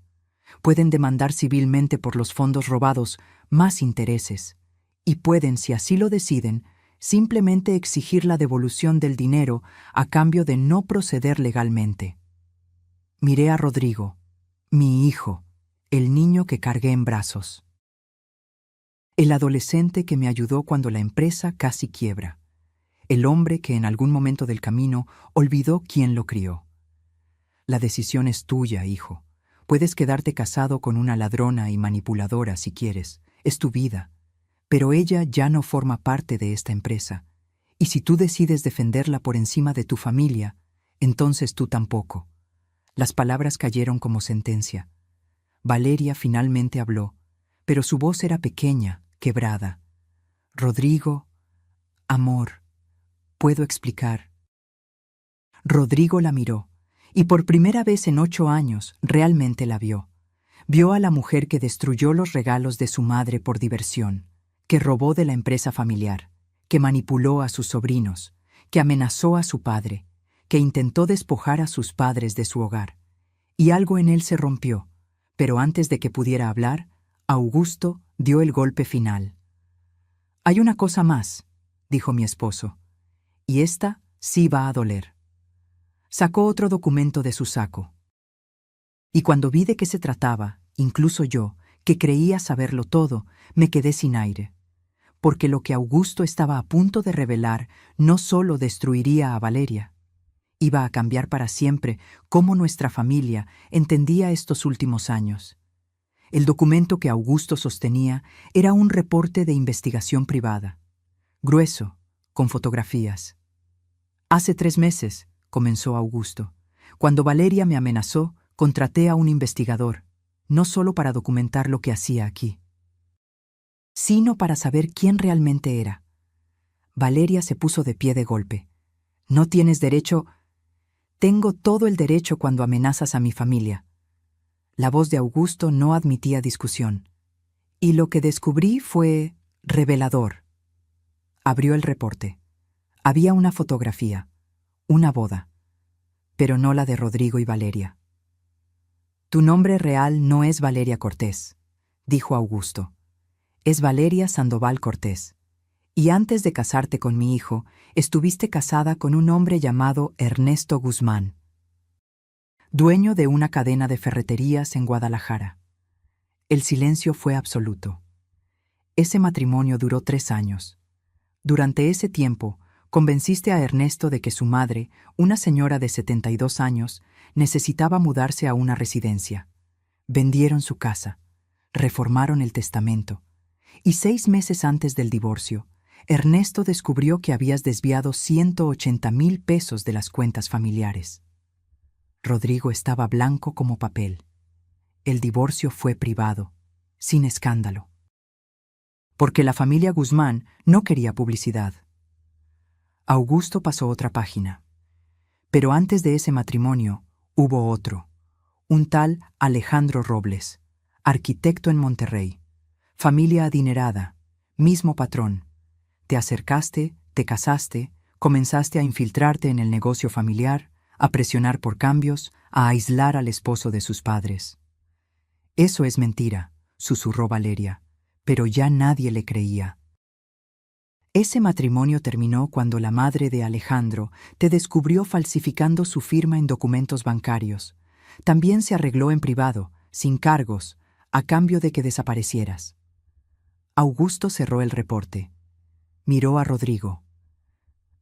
Pueden demandar civilmente por los fondos robados más intereses. Y pueden, si así lo deciden, simplemente exigir la devolución del dinero a cambio de no proceder legalmente. Miré a Rodrigo, mi hijo, el niño que cargué en brazos. El adolescente que me ayudó cuando la empresa casi quiebra. El hombre que en algún momento del camino olvidó quién lo crió. La decisión es tuya, hijo. Puedes quedarte casado con una ladrona y manipuladora si quieres. Es tu vida. Pero ella ya no forma parte de esta empresa. Y si tú decides defenderla por encima de tu familia, entonces tú tampoco. Las palabras cayeron como sentencia. Valeria finalmente habló, pero su voz era pequeña, quebrada. Rodrigo, amor, ¿puedo explicar? Rodrigo la miró, y por primera vez en 8 años realmente la vio. Vio a la mujer que destruyó los regalos de su madre por diversión, que robó de la empresa familiar, que manipuló a sus sobrinos, que amenazó a su padre, que intentó despojar a sus padres de su hogar. Y algo en él se rompió, pero antes de que pudiera hablar, Augusto dio el golpe final. «Hay una cosa más», dijo mi esposo, «y esta sí va a doler». Sacó otro documento de su saco. Y cuando vi de qué se trataba, incluso yo, que creía saberlo todo, me quedé sin aire. Porque lo que Augusto estaba a punto de revelar no solo destruiría a Valeria, iba a cambiar para siempre cómo nuestra familia entendía estos últimos años. El documento que Augusto sostenía era un reporte de investigación privada, grueso, con fotografías. «Hace 3 meses», comenzó Augusto, «cuando Valeria me amenazó, contraté a un investigador, no solo para documentar lo que hacía aquí, sino para saber quién realmente era». Valeria se puso de pie de golpe. «No tienes derecho». «Tengo todo el derecho cuando amenazas a mi familia». La voz de Augusto no admitía discusión. Y lo que descubrí fue revelador. Abrió el reporte. Había una fotografía, una boda, pero no la de Rodrigo y Valeria. «Tu nombre real no es Valeria Cortés», dijo Augusto. «Es Valeria Sandoval Cortés. Y antes de casarte con mi hijo, estuviste casada con un hombre llamado Ernesto Guzmán, dueño de una cadena de ferreterías en Guadalajara». El silencio fue absoluto. Ese matrimonio duró 3 años. Durante ese tiempo, convenciste a Ernesto de que su madre, una señora de 72 años, necesitaba mudarse a una residencia. Vendieron su casa, reformaron el testamento, y 6 meses antes del divorcio, Ernesto descubrió que habías desviado 180,000 pesos de las cuentas familiares. Rodrigo estaba blanco como papel. El divorcio fue privado, sin escándalo. Porque la familia Guzmán no quería publicidad. Augusto pasó otra página. Pero antes de ese matrimonio, hubo otro, un tal Alejandro Robles, arquitecto en Monterrey, familia adinerada, mismo patrón. Te acercaste, te casaste, comenzaste a infiltrarte en el negocio familiar, a presionar por cambios, a aislar al esposo de sus padres. «Eso es mentira», susurró Valeria, pero ya nadie le creía. Ese matrimonio terminó cuando la madre de Alejandro te descubrió falsificando su firma en documentos bancarios. También se arregló en privado, sin cargos, a cambio de que desaparecieras. Augusto cerró el reporte. Miró a Rodrigo.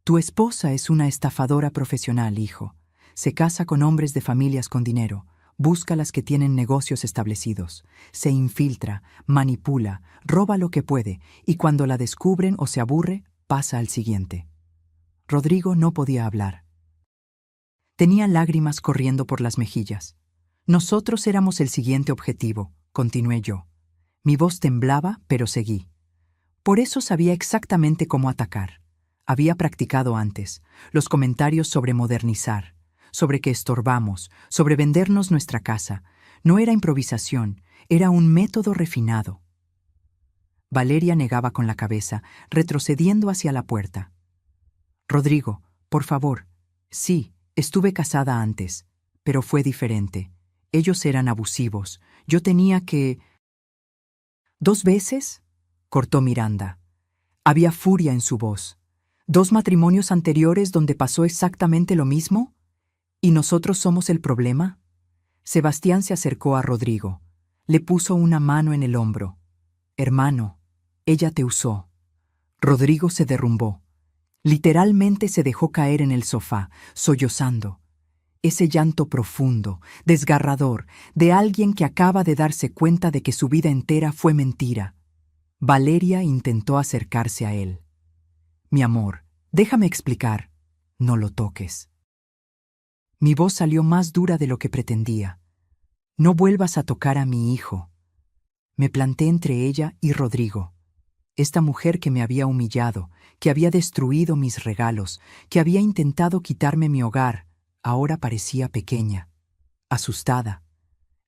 «Tu esposa es una estafadora profesional, hijo. Se casa con hombres de familias con dinero, busca las que tienen negocios establecidos, se infiltra, manipula, roba lo que puede, y cuando la descubren o se aburre, pasa al siguiente». Rodrigo no podía hablar. Tenía lágrimas corriendo por las mejillas. «Nosotros éramos el siguiente objetivo», continué yo. Mi voz temblaba, pero seguí. Por eso sabía exactamente cómo atacar. Había practicado antes los comentarios sobre modernizar, sobre que estorbamos, sobre vendernos nuestra casa. No era improvisación, era un método refinado. Valeria negaba con la cabeza, retrocediendo hacia la puerta. «Rodrigo, por favor. Sí, estuve casada antes, pero fue diferente. Ellos eran abusivos. Yo tenía que...» «¿2 veces?» cortó Miranda. Había furia en su voz. «¿2 matrimonios anteriores donde pasó exactamente lo mismo? ¿Y nosotros somos el problema?» Sebastián se acercó a Rodrigo. Le puso una mano en el hombro. «Hermano, ella te usó». Rodrigo se derrumbó. Literalmente se dejó caer en el sofá, sollozando. Ese llanto profundo, desgarrador, de alguien que acaba de darse cuenta de que su vida entera fue mentira. Valeria intentó acercarse a él. «Mi amor, déjame explicar. No lo toques». Mi voz salió más dura de lo que pretendía. «No vuelvas a tocar a mi hijo». Me planté entre ella y Rodrigo. Esta mujer que me había humillado, que había destruido mis regalos, que había intentado quitarme mi hogar, ahora parecía pequeña, asustada.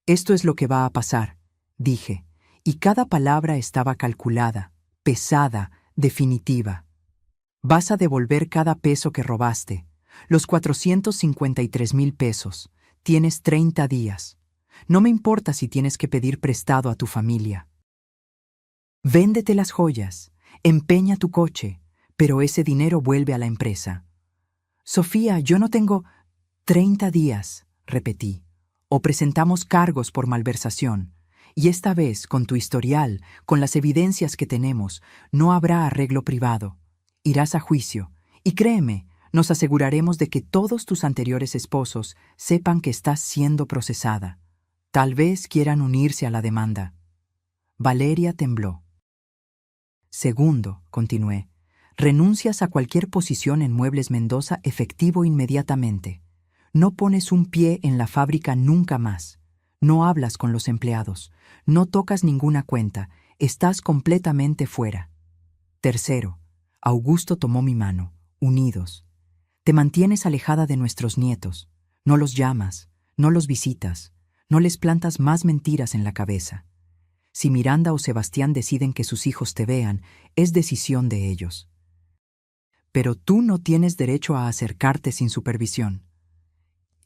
«Esto es lo que va a pasar», dije, y cada palabra estaba calculada, pesada, definitiva. «Vas a devolver cada peso que robaste, los 453,000 pesos. Tienes 30 días. No me importa si tienes que pedir prestado a tu familia. Véndete las joyas, empeña tu coche, pero ese dinero vuelve a la empresa. Sofía, yo no tengo 30 días, repetí, o presentamos cargos por malversación, y esta vez, con tu historial, con las evidencias que tenemos, no habrá arreglo privado. Irás a juicio, y créeme, nos aseguraremos de que todos tus anteriores esposos sepan que estás siendo procesada. Tal vez quieran unirse a la demanda. Valeria tembló. Segundo, continué, renuncias a cualquier posición en Muebles Mendoza efectivo inmediatamente. No pones un pie en la fábrica nunca más. No hablas con los empleados. No tocas ninguna cuenta. Estás completamente fuera. Tercero, Augusto tomó mi mano, unidos. Te mantienes alejada de nuestros nietos. No los llamas, no los visitas, no les plantas más mentiras en la cabeza. Si Miranda o Sebastián deciden que sus hijos te vean, es decisión de ellos. Pero tú no tienes derecho a acercarte sin supervisión.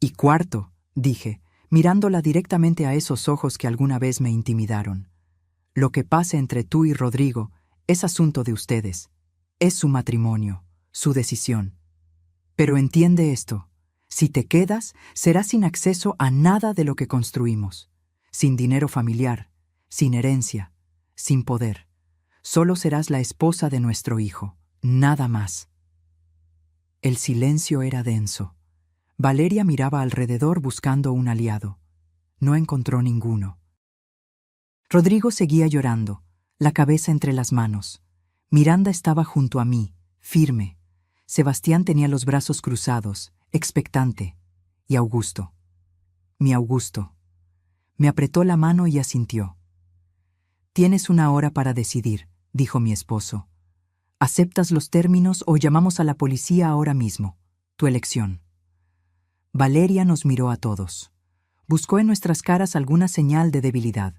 Y cuarto, dije, mirándola directamente a esos ojos que alguna vez me intimidaron. Lo que pase entre tú y Rodrigo es asunto de ustedes. Es su matrimonio, su decisión. Pero entiende esto. Si te quedas, serás sin acceso a nada de lo que construimos. Sin dinero familiar, sin herencia, sin poder. Solo serás la esposa de nuestro hijo, nada más. El silencio era denso. Valeria miraba alrededor buscando un aliado. No encontró ninguno. Rodrigo seguía llorando, la cabeza entre las manos. Miranda estaba junto a mí, firme. Sebastián tenía los brazos cruzados, expectante. Y Augusto. Mi Augusto. Me apretó la mano y asintió. Tienes una hora para decidir, dijo mi esposo. ¿Aceptas los términos o llamamos a la policía ahora mismo? Tu elección. Valeria nos miró a todos. Buscó en nuestras caras alguna señal de debilidad,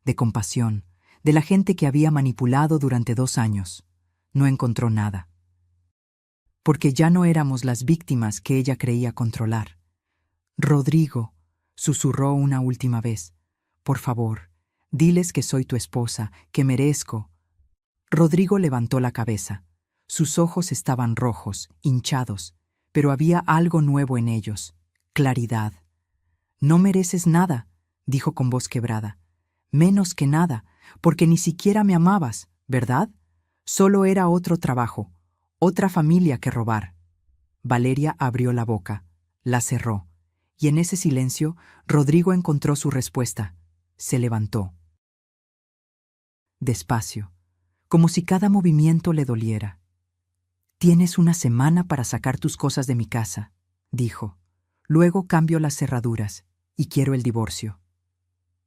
de compasión, de la gente que había manipulado durante 2 años. No encontró nada. Porque ya no éramos las víctimas que ella creía controlar. Rodrigo, susurró una última vez, por favor, diles que soy tu esposa, que merezco. Rodrigo levantó la cabeza. Sus ojos estaban rojos, hinchados, pero había algo nuevo en ellos, claridad. No mereces nada, dijo con voz quebrada. Menos que nada, porque ni siquiera me amabas, ¿verdad? Solo era otro trabajo, otra familia que robar. Valeria abrió la boca, la cerró, y en ese silencio Rodrigo encontró su respuesta. Se levantó. Despacio, como si cada movimiento le doliera. Tienes una semana para sacar tus cosas de mi casa, dijo. Luego cambio las cerraduras y quiero el divorcio.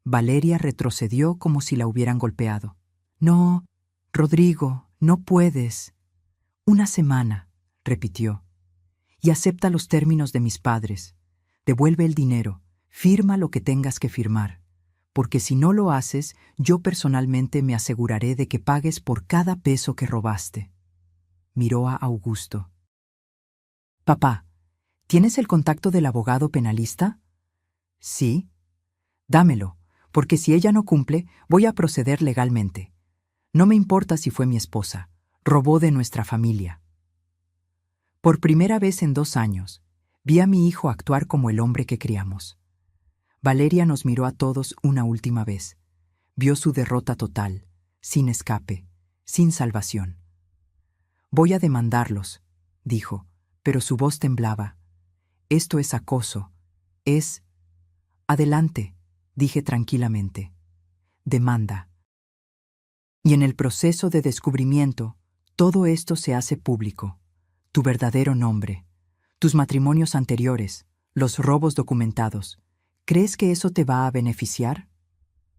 Valeria retrocedió como si la hubieran golpeado. No, Rodrigo, no puedes. Una semana, repitió. Y acepta los términos de mis padres. Devuelve el dinero, firma lo que tengas que firmar. Porque si no lo haces, yo personalmente me aseguraré de que pagues por cada peso que robaste. Miró a Augusto. Papá, ¿tienes el contacto del abogado penalista? Sí. Dámelo, porque si ella no cumple, voy a proceder legalmente. No me importa si fue mi esposa. Robó de nuestra familia. Por primera vez en 2 años, vi a mi hijo actuar como el hombre que criamos. Valeria nos miró a todos una última vez. Vio su derrota total, sin escape, sin salvación. Voy a demandarlos, dijo, pero su voz temblaba. Esto es acoso. Es... Adelante, dije tranquilamente. Demanda. Y en el proceso de descubrimiento, todo esto se hace público. Tu verdadero nombre, tus matrimonios anteriores, los robos documentados. ¿Crees que eso te va a beneficiar?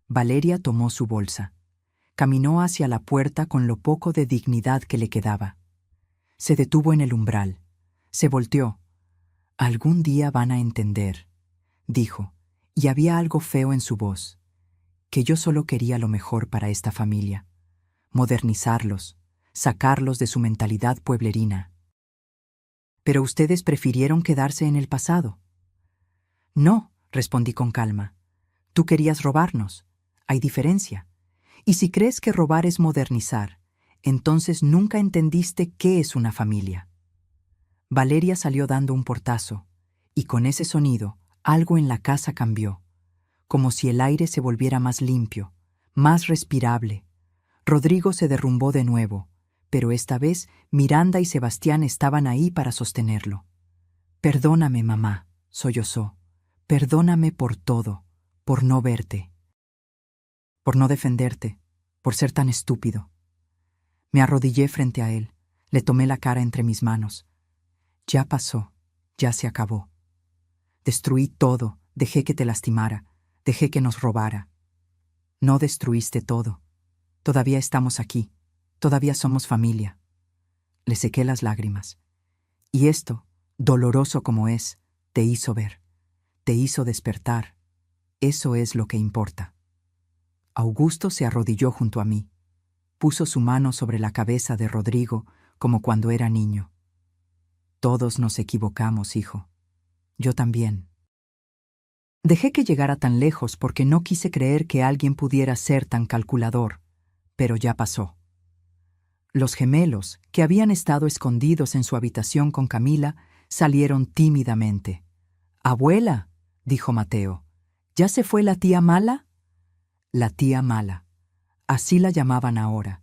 Valeria tomó su bolsa. Caminó hacia la puerta con lo poco de dignidad que le quedaba. Se detuvo en el umbral. Se volteó. Algún día van a entender, dijo, y había algo feo en su voz, que yo solo quería lo mejor para esta familia, modernizarlos, sacarlos de su mentalidad pueblerina. Pero ustedes prefirieron quedarse en el pasado. No, respondí con calma. Tú querías robarnos. Hay diferencia. Y si crees que robar es modernizar, entonces nunca entendiste qué es una familia. Valeria salió dando un portazo, y con ese sonido, algo en la casa cambió, como si el aire se volviera más limpio, más respirable. Rodrigo se derrumbó de nuevo, pero esta vez Miranda y Sebastián estaban ahí para sostenerlo. «Perdóname, mamá», sollozó. «Perdóname por todo, por no verte, por no defenderte, por ser tan estúpido». Me arrodillé frente a él, le tomé la cara entre mis manos. «Ya pasó, ya se acabó. Destruí todo, dejé que te lastimara, dejé que nos robara. No destruiste todo. Todavía estamos aquí, todavía somos familia». Le sequé las lágrimas. «Y esto, doloroso como es, te hizo ver, te hizo despertar. Eso es lo que importa». Augusto se arrodilló junto a mí. Puso su mano sobre la cabeza de Rodrigo como cuando era niño. «Todos nos equivocamos, hijo. Yo también». Dejé que llegara tan lejos porque no quise creer que alguien pudiera ser tan calculador, pero ya pasó. Los gemelos, que habían estado escondidos en su habitación con Camila, salieron tímidamente. «Abuela», dijo Mateo, «¿ya se fue la tía mala?» La tía mala. Así la llamaban ahora.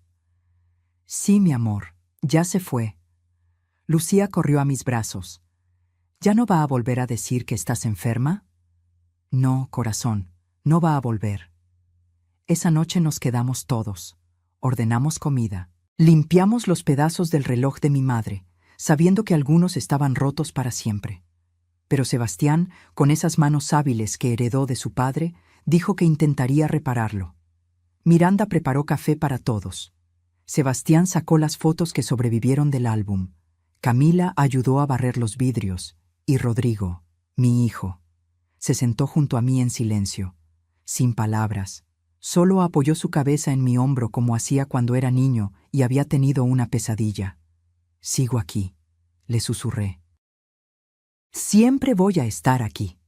«Sí, mi amor, ya se fue». Lucía corrió a mis brazos. «¿Ya no va a volver a decir que estás enferma?» «No, corazón, no va a volver». Esa noche nos quedamos todos. Ordenamos comida. Limpiamos los pedazos del reloj de mi madre, sabiendo que algunos estaban rotos para siempre. Pero Sebastián, con esas manos hábiles que heredó de su padre, dijo que intentaría repararlo. Miranda preparó café para todos. Sebastián sacó las fotos que sobrevivieron del álbum. Camila ayudó a barrer los vidrios, y Rodrigo, mi hijo, se sentó junto a mí en silencio, sin palabras. Solo apoyó su cabeza en mi hombro como hacía cuando era niño y había tenido una pesadilla. «Sigo aquí», le susurré. «Siempre voy a estar aquí».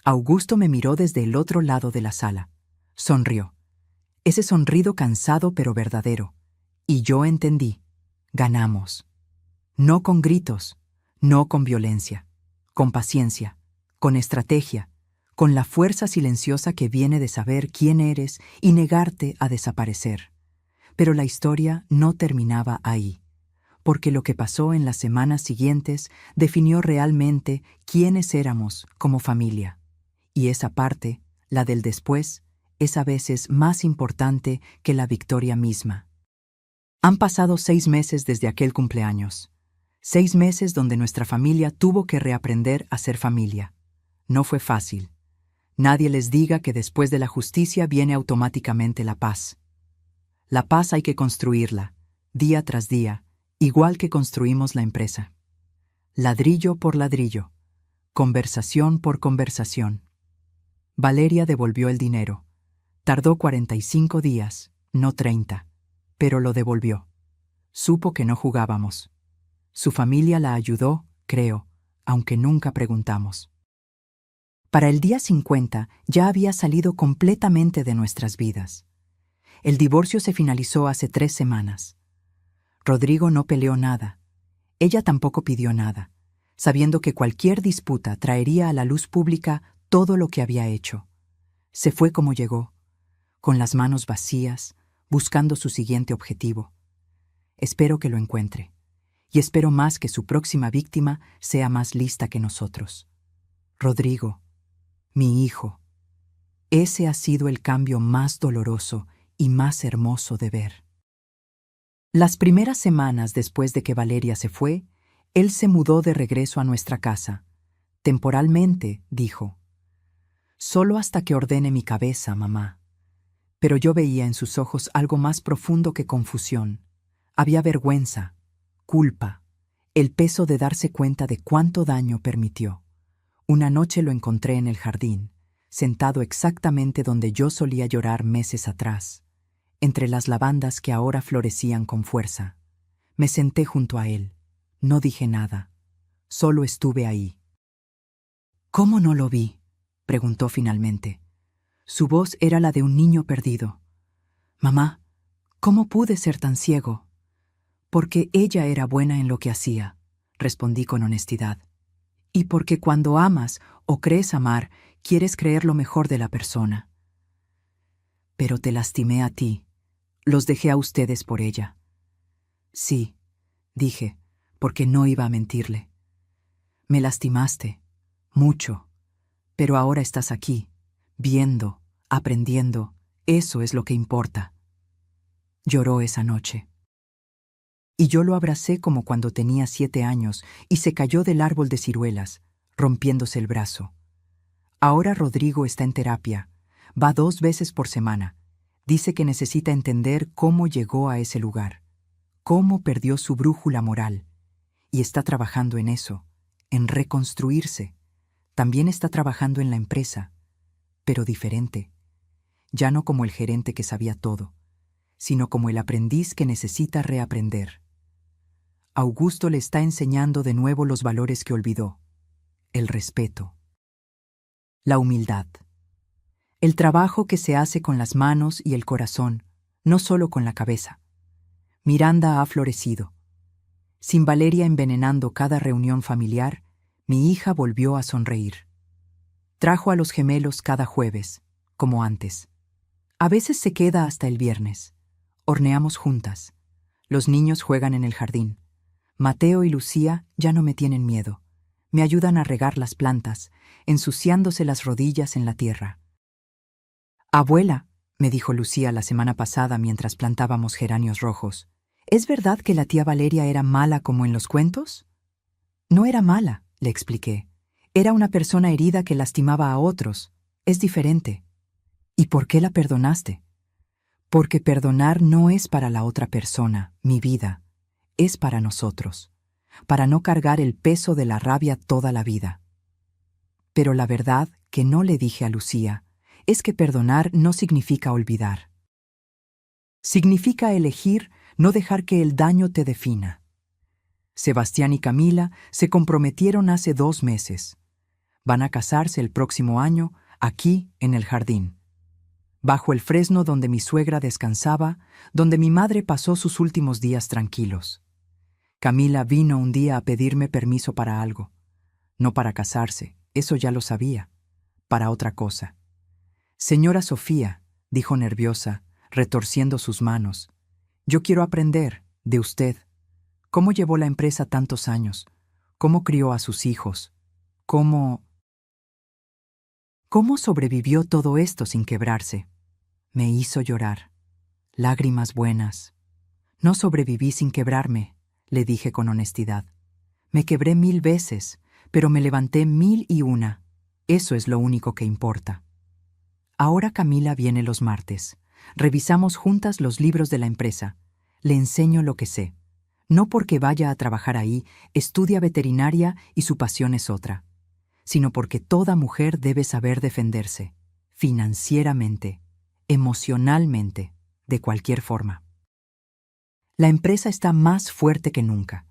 Augusto me miró desde el otro lado de la sala. Sonrió. Ese sonrido cansado pero verdadero. Y yo entendí. Ganamos. No con gritos, no con violencia, con paciencia, con estrategia, con la fuerza silenciosa que viene de saber quién eres y negarte a desaparecer. Pero la historia no terminaba ahí, porque lo que pasó en las semanas siguientes definió realmente quiénes éramos como familia. Y esa parte, la del después, es a veces más importante que la victoria misma. Han pasado 6 meses desde aquel cumpleaños. 6 meses donde nuestra familia tuvo que reaprender a ser familia. No fue fácil. Nadie les diga que después de la justicia viene automáticamente la paz. La paz hay que construirla, día tras día, igual que construimos la empresa. Ladrillo por ladrillo, conversación por conversación. Valeria devolvió el dinero. Tardó 45 días, no 30, pero lo devolvió. Supo que no jugábamos. Su familia la ayudó, creo, aunque nunca preguntamos. Para el día 50 ya había salido completamente de nuestras vidas. El divorcio se finalizó hace 3 semanas. Rodrigo no peleó nada. Ella tampoco pidió nada, sabiendo que cualquier disputa traería a la luz pública todo lo que había hecho. Se fue como llegó, con las manos vacías, buscando su siguiente objetivo. Espero que lo encuentre, y espero más que su próxima víctima sea más lista que nosotros. Rodrigo, mi hijo, ese ha sido el cambio más doloroso y más hermoso de ver. Las primeras semanas después de que Valeria se fue, él se mudó de regreso a nuestra casa. Temporalmente, dijo. Solo hasta que ordene mi cabeza, mamá. Pero yo veía en sus ojos algo más profundo que confusión. Había vergüenza, culpa, el peso de darse cuenta de cuánto daño permitió. Una noche lo encontré en el jardín, sentado exactamente donde yo solía llorar meses atrás, entre las lavandas que ahora florecían con fuerza. Me senté junto a él. No dije nada. Solo estuve ahí. «¿Cómo no lo vi?», preguntó finalmente. Su voz era la de un niño perdido. Mamá, ¿cómo pude ser tan ciego? Porque ella era buena en lo que hacía, respondí con honestidad. Y porque cuando amas o crees amar, quieres creer lo mejor de la persona. Pero te lastimé a ti. Los dejé a ustedes por ella. Sí, dije, porque no iba a mentirle. Me lastimaste, mucho, pero ahora estás aquí, viendo, aprendiendo, eso es lo que importa. Lloró esa noche. Y yo lo abracé como cuando tenía 7 años y se cayó del árbol de ciruelas, rompiéndose el brazo. Ahora Rodrigo está en terapia, va 2 veces por semana. Dice que necesita entender cómo llegó a ese lugar, cómo perdió su brújula moral, y está trabajando en eso, en reconstruirse. También está trabajando en la empresa, pero diferente, ya no como el gerente que sabía todo, sino como el aprendiz que necesita reaprender. Augusto le está enseñando de nuevo los valores que olvidó: el respeto, la humildad, el trabajo que se hace con las manos y el corazón, no solo con la cabeza. Miranda ha florecido. Sin Valeria envenenando cada reunión familiar, mi hija volvió a sonreír. Trajo a los gemelos cada jueves, como antes. A veces se queda hasta el viernes. Horneamos juntas. Los niños juegan en el jardín. Mateo y Lucía ya no me tienen miedo. Me ayudan a regar las plantas, ensuciándose las rodillas en la tierra. Abuela, me dijo Lucía la semana pasada mientras plantábamos geranios rojos, ¿es verdad que la tía Valeria era mala como en los cuentos? No era mala, le expliqué. Era una persona herida que lastimaba a otros. Es diferente. ¿Y por qué la perdonaste? Porque perdonar no es para la otra persona, mi vida. Es para nosotros, para no cargar el peso de la rabia toda la vida. Pero la verdad que no le dije a Lucía es que perdonar no significa olvidar. Significa elegir no dejar que el daño te defina. Sebastián y Camila se comprometieron hace 2 meses. Van a casarse el próximo año, aquí en el jardín, bajo el fresno donde mi suegra descansaba, donde mi madre pasó sus últimos días tranquilos. Camila vino un día a pedirme permiso para algo. No para casarse, eso ya lo sabía. Para otra cosa. Señora Sofía, dijo nerviosa, retorciendo sus manos, yo quiero aprender, de usted. ¿Cómo llevó la empresa tantos años? ¿Cómo crió a sus hijos? ¿Cómo sobrevivió todo esto sin quebrarse? Me hizo llorar. Lágrimas buenas. No sobreviví sin quebrarme, le dije con honestidad. Me quebré 1000 veces, pero me levanté 1001. Eso es lo único que importa. Ahora Camila viene los martes. Revisamos juntas los libros de la empresa. Le enseño lo que sé. No porque vaya a trabajar ahí, estudia veterinaria y su pasión es otra, sino porque toda mujer debe saber defenderse, financieramente, emocionalmente, de cualquier forma. La empresa está más fuerte que nunca.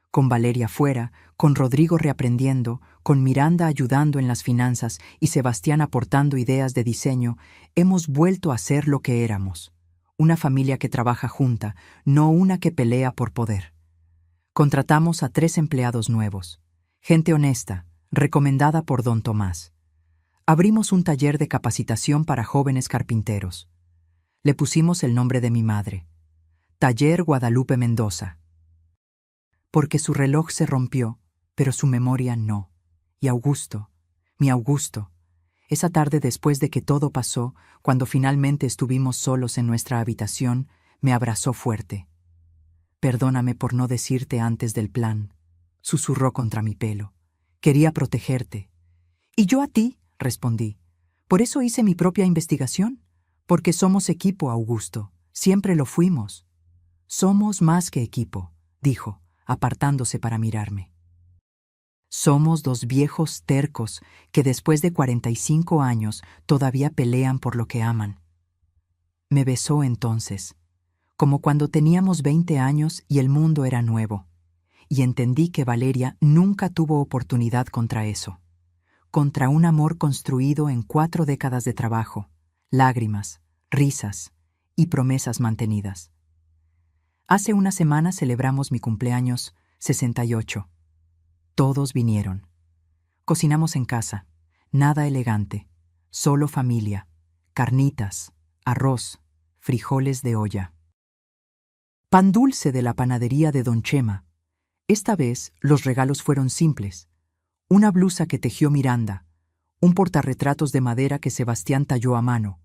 Con Valeria fuera, con Rodrigo reaprendiendo, con Miranda ayudando en las finanzas y Sebastián aportando ideas de diseño, hemos vuelto a ser lo que éramos. Una familia que trabaja junta, no una que pelea por poder. Contratamos a 3 empleados nuevos. Gente honesta, recomendada por don Tomás. Abrimos un taller de capacitación para jóvenes carpinteros. Le pusimos el nombre de mi madre. Taller Guadalupe Mendoza. Porque su reloj se rompió, pero su memoria no. Y Augusto, mi Augusto, esa tarde después de que todo pasó, cuando finalmente estuvimos solos en nuestra habitación, me abrazó fuerte. Perdóname por no decirte antes del plan, susurró contra mi pelo. Quería protegerte. Y yo a ti, respondí. Por eso hice mi propia investigación. Porque somos equipo, Augusto. Siempre lo fuimos. Somos más que equipo, dijo, apartándose para mirarme. Somos 2 viejos tercos que después de 45 años todavía pelean por lo que aman. Me besó entonces, como cuando teníamos 20 años y el mundo era nuevo, y entendí que Valeria nunca tuvo oportunidad contra eso, contra un amor construido en 4 décadas de trabajo, lágrimas, risas y promesas mantenidas. Hace una semana celebramos mi cumpleaños 68. Todos vinieron. Cocinamos en casa, nada elegante, solo familia, carnitas, arroz, frijoles de olla. Pan dulce de la panadería de Don Chema. Esta vez los regalos fueron simples. Una blusa que tejió Miranda, un portarretratos de madera que Sebastián talló a mano,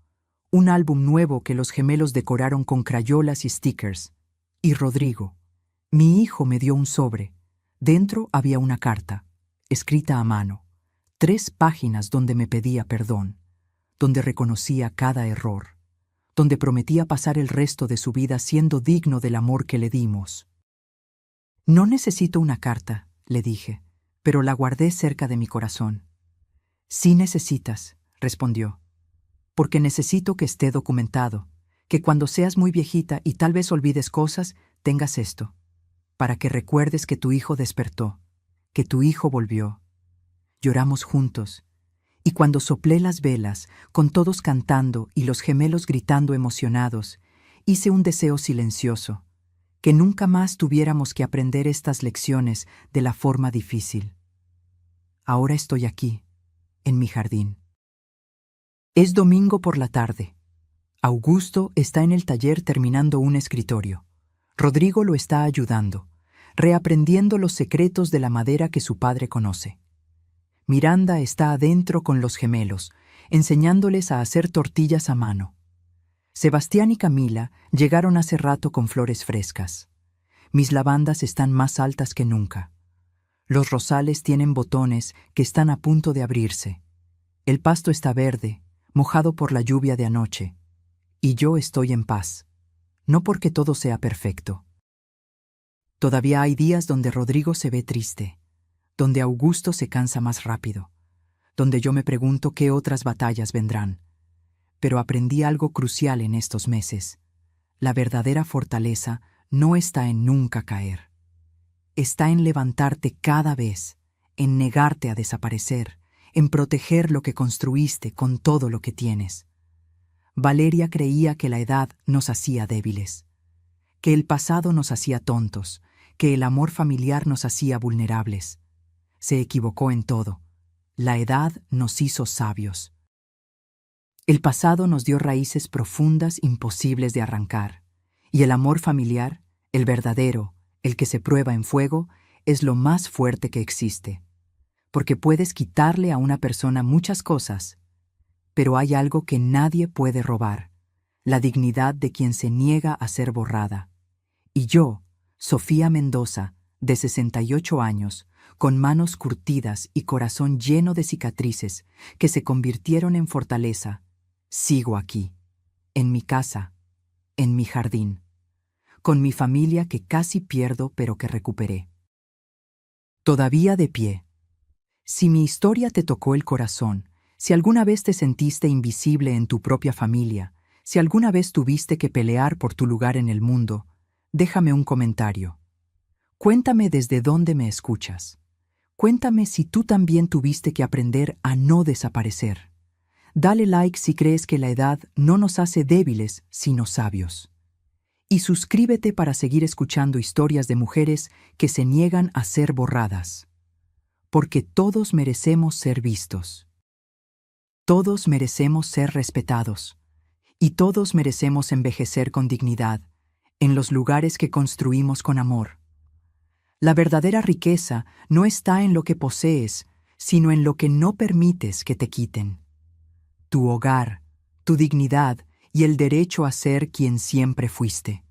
un álbum nuevo que los gemelos decoraron con crayolas y stickers. Y Rodrigo, mi hijo, me dio un sobre. Dentro había una carta, escrita a mano, 3 páginas donde me pedía perdón, donde reconocía cada error, donde prometía pasar el resto de su vida siendo digno del amor que le dimos. No necesito una carta, le dije, pero la guardé cerca de mi corazón. Sí necesitas, respondió, porque necesito que esté documentado, que cuando seas muy viejita y tal vez olvides cosas, tengas esto, para que recuerdes que tu hijo despertó, que tu hijo volvió. Lloramos juntos, y cuando soplé las velas, con todos cantando y los gemelos gritando emocionados, hice un deseo silencioso, que nunca más tuviéramos que aprender estas lecciones de la forma difícil. Ahora estoy aquí, en mi jardín. Es domingo por la tarde. Augusto está en el taller terminando un escritorio. Rodrigo lo está ayudando, reaprendiendo los secretos de la madera que su padre conoce. Miranda está adentro con los gemelos, enseñándoles a hacer tortillas a mano. Sebastián y Camila llegaron hace rato con flores frescas. Mis lavandas están más altas que nunca. Los rosales tienen botones que están a punto de abrirse. El pasto está verde, mojado por la lluvia de anoche. Y yo estoy en paz, no porque todo sea perfecto. Todavía hay días donde Rodrigo se ve triste, donde Augusto se cansa más rápido, donde yo me pregunto qué otras batallas vendrán. Pero aprendí algo crucial en estos meses. La verdadera fortaleza no está en nunca caer. Está en levantarte cada vez, en negarte a desaparecer, en proteger lo que construiste con todo lo que tienes. Valeria creía que la edad nos hacía débiles, que el pasado nos hacía tontos, que el amor familiar nos hacía vulnerables. Se equivocó en todo. La edad nos hizo sabios. El pasado nos dio raíces profundas imposibles de arrancar, y el amor familiar, el verdadero, el que se prueba en fuego, es lo más fuerte que existe. Porque puedes quitarle a una persona muchas cosas, pero hay algo que nadie puede robar, la dignidad de quien se niega a ser borrada. Y yo, Sofía Mendoza, de 68 años, con manos curtidas y corazón lleno de cicatrices que se convirtieron en fortaleza, sigo aquí, en mi casa, en mi jardín, con mi familia que casi pierdo pero que recuperé. Todavía de pie. Si mi historia te tocó el corazón, si alguna vez te sentiste invisible en tu propia familia, si alguna vez tuviste que pelear por tu lugar en el mundo, déjame un comentario. Cuéntame desde dónde me escuchas. Cuéntame si tú también tuviste que aprender a no desaparecer. Dale like si crees que la edad no nos hace débiles, sino sabios. Y suscríbete para seguir escuchando historias de mujeres que se niegan a ser borradas. Porque todos merecemos ser vistos. Todos merecemos ser respetados. Y todos merecemos envejecer con dignidad, en los lugares que construimos con amor. La verdadera riqueza no está en lo que posees, sino en lo que no permites que te quiten. Tu hogar, tu dignidad y el derecho a ser quien siempre fuiste.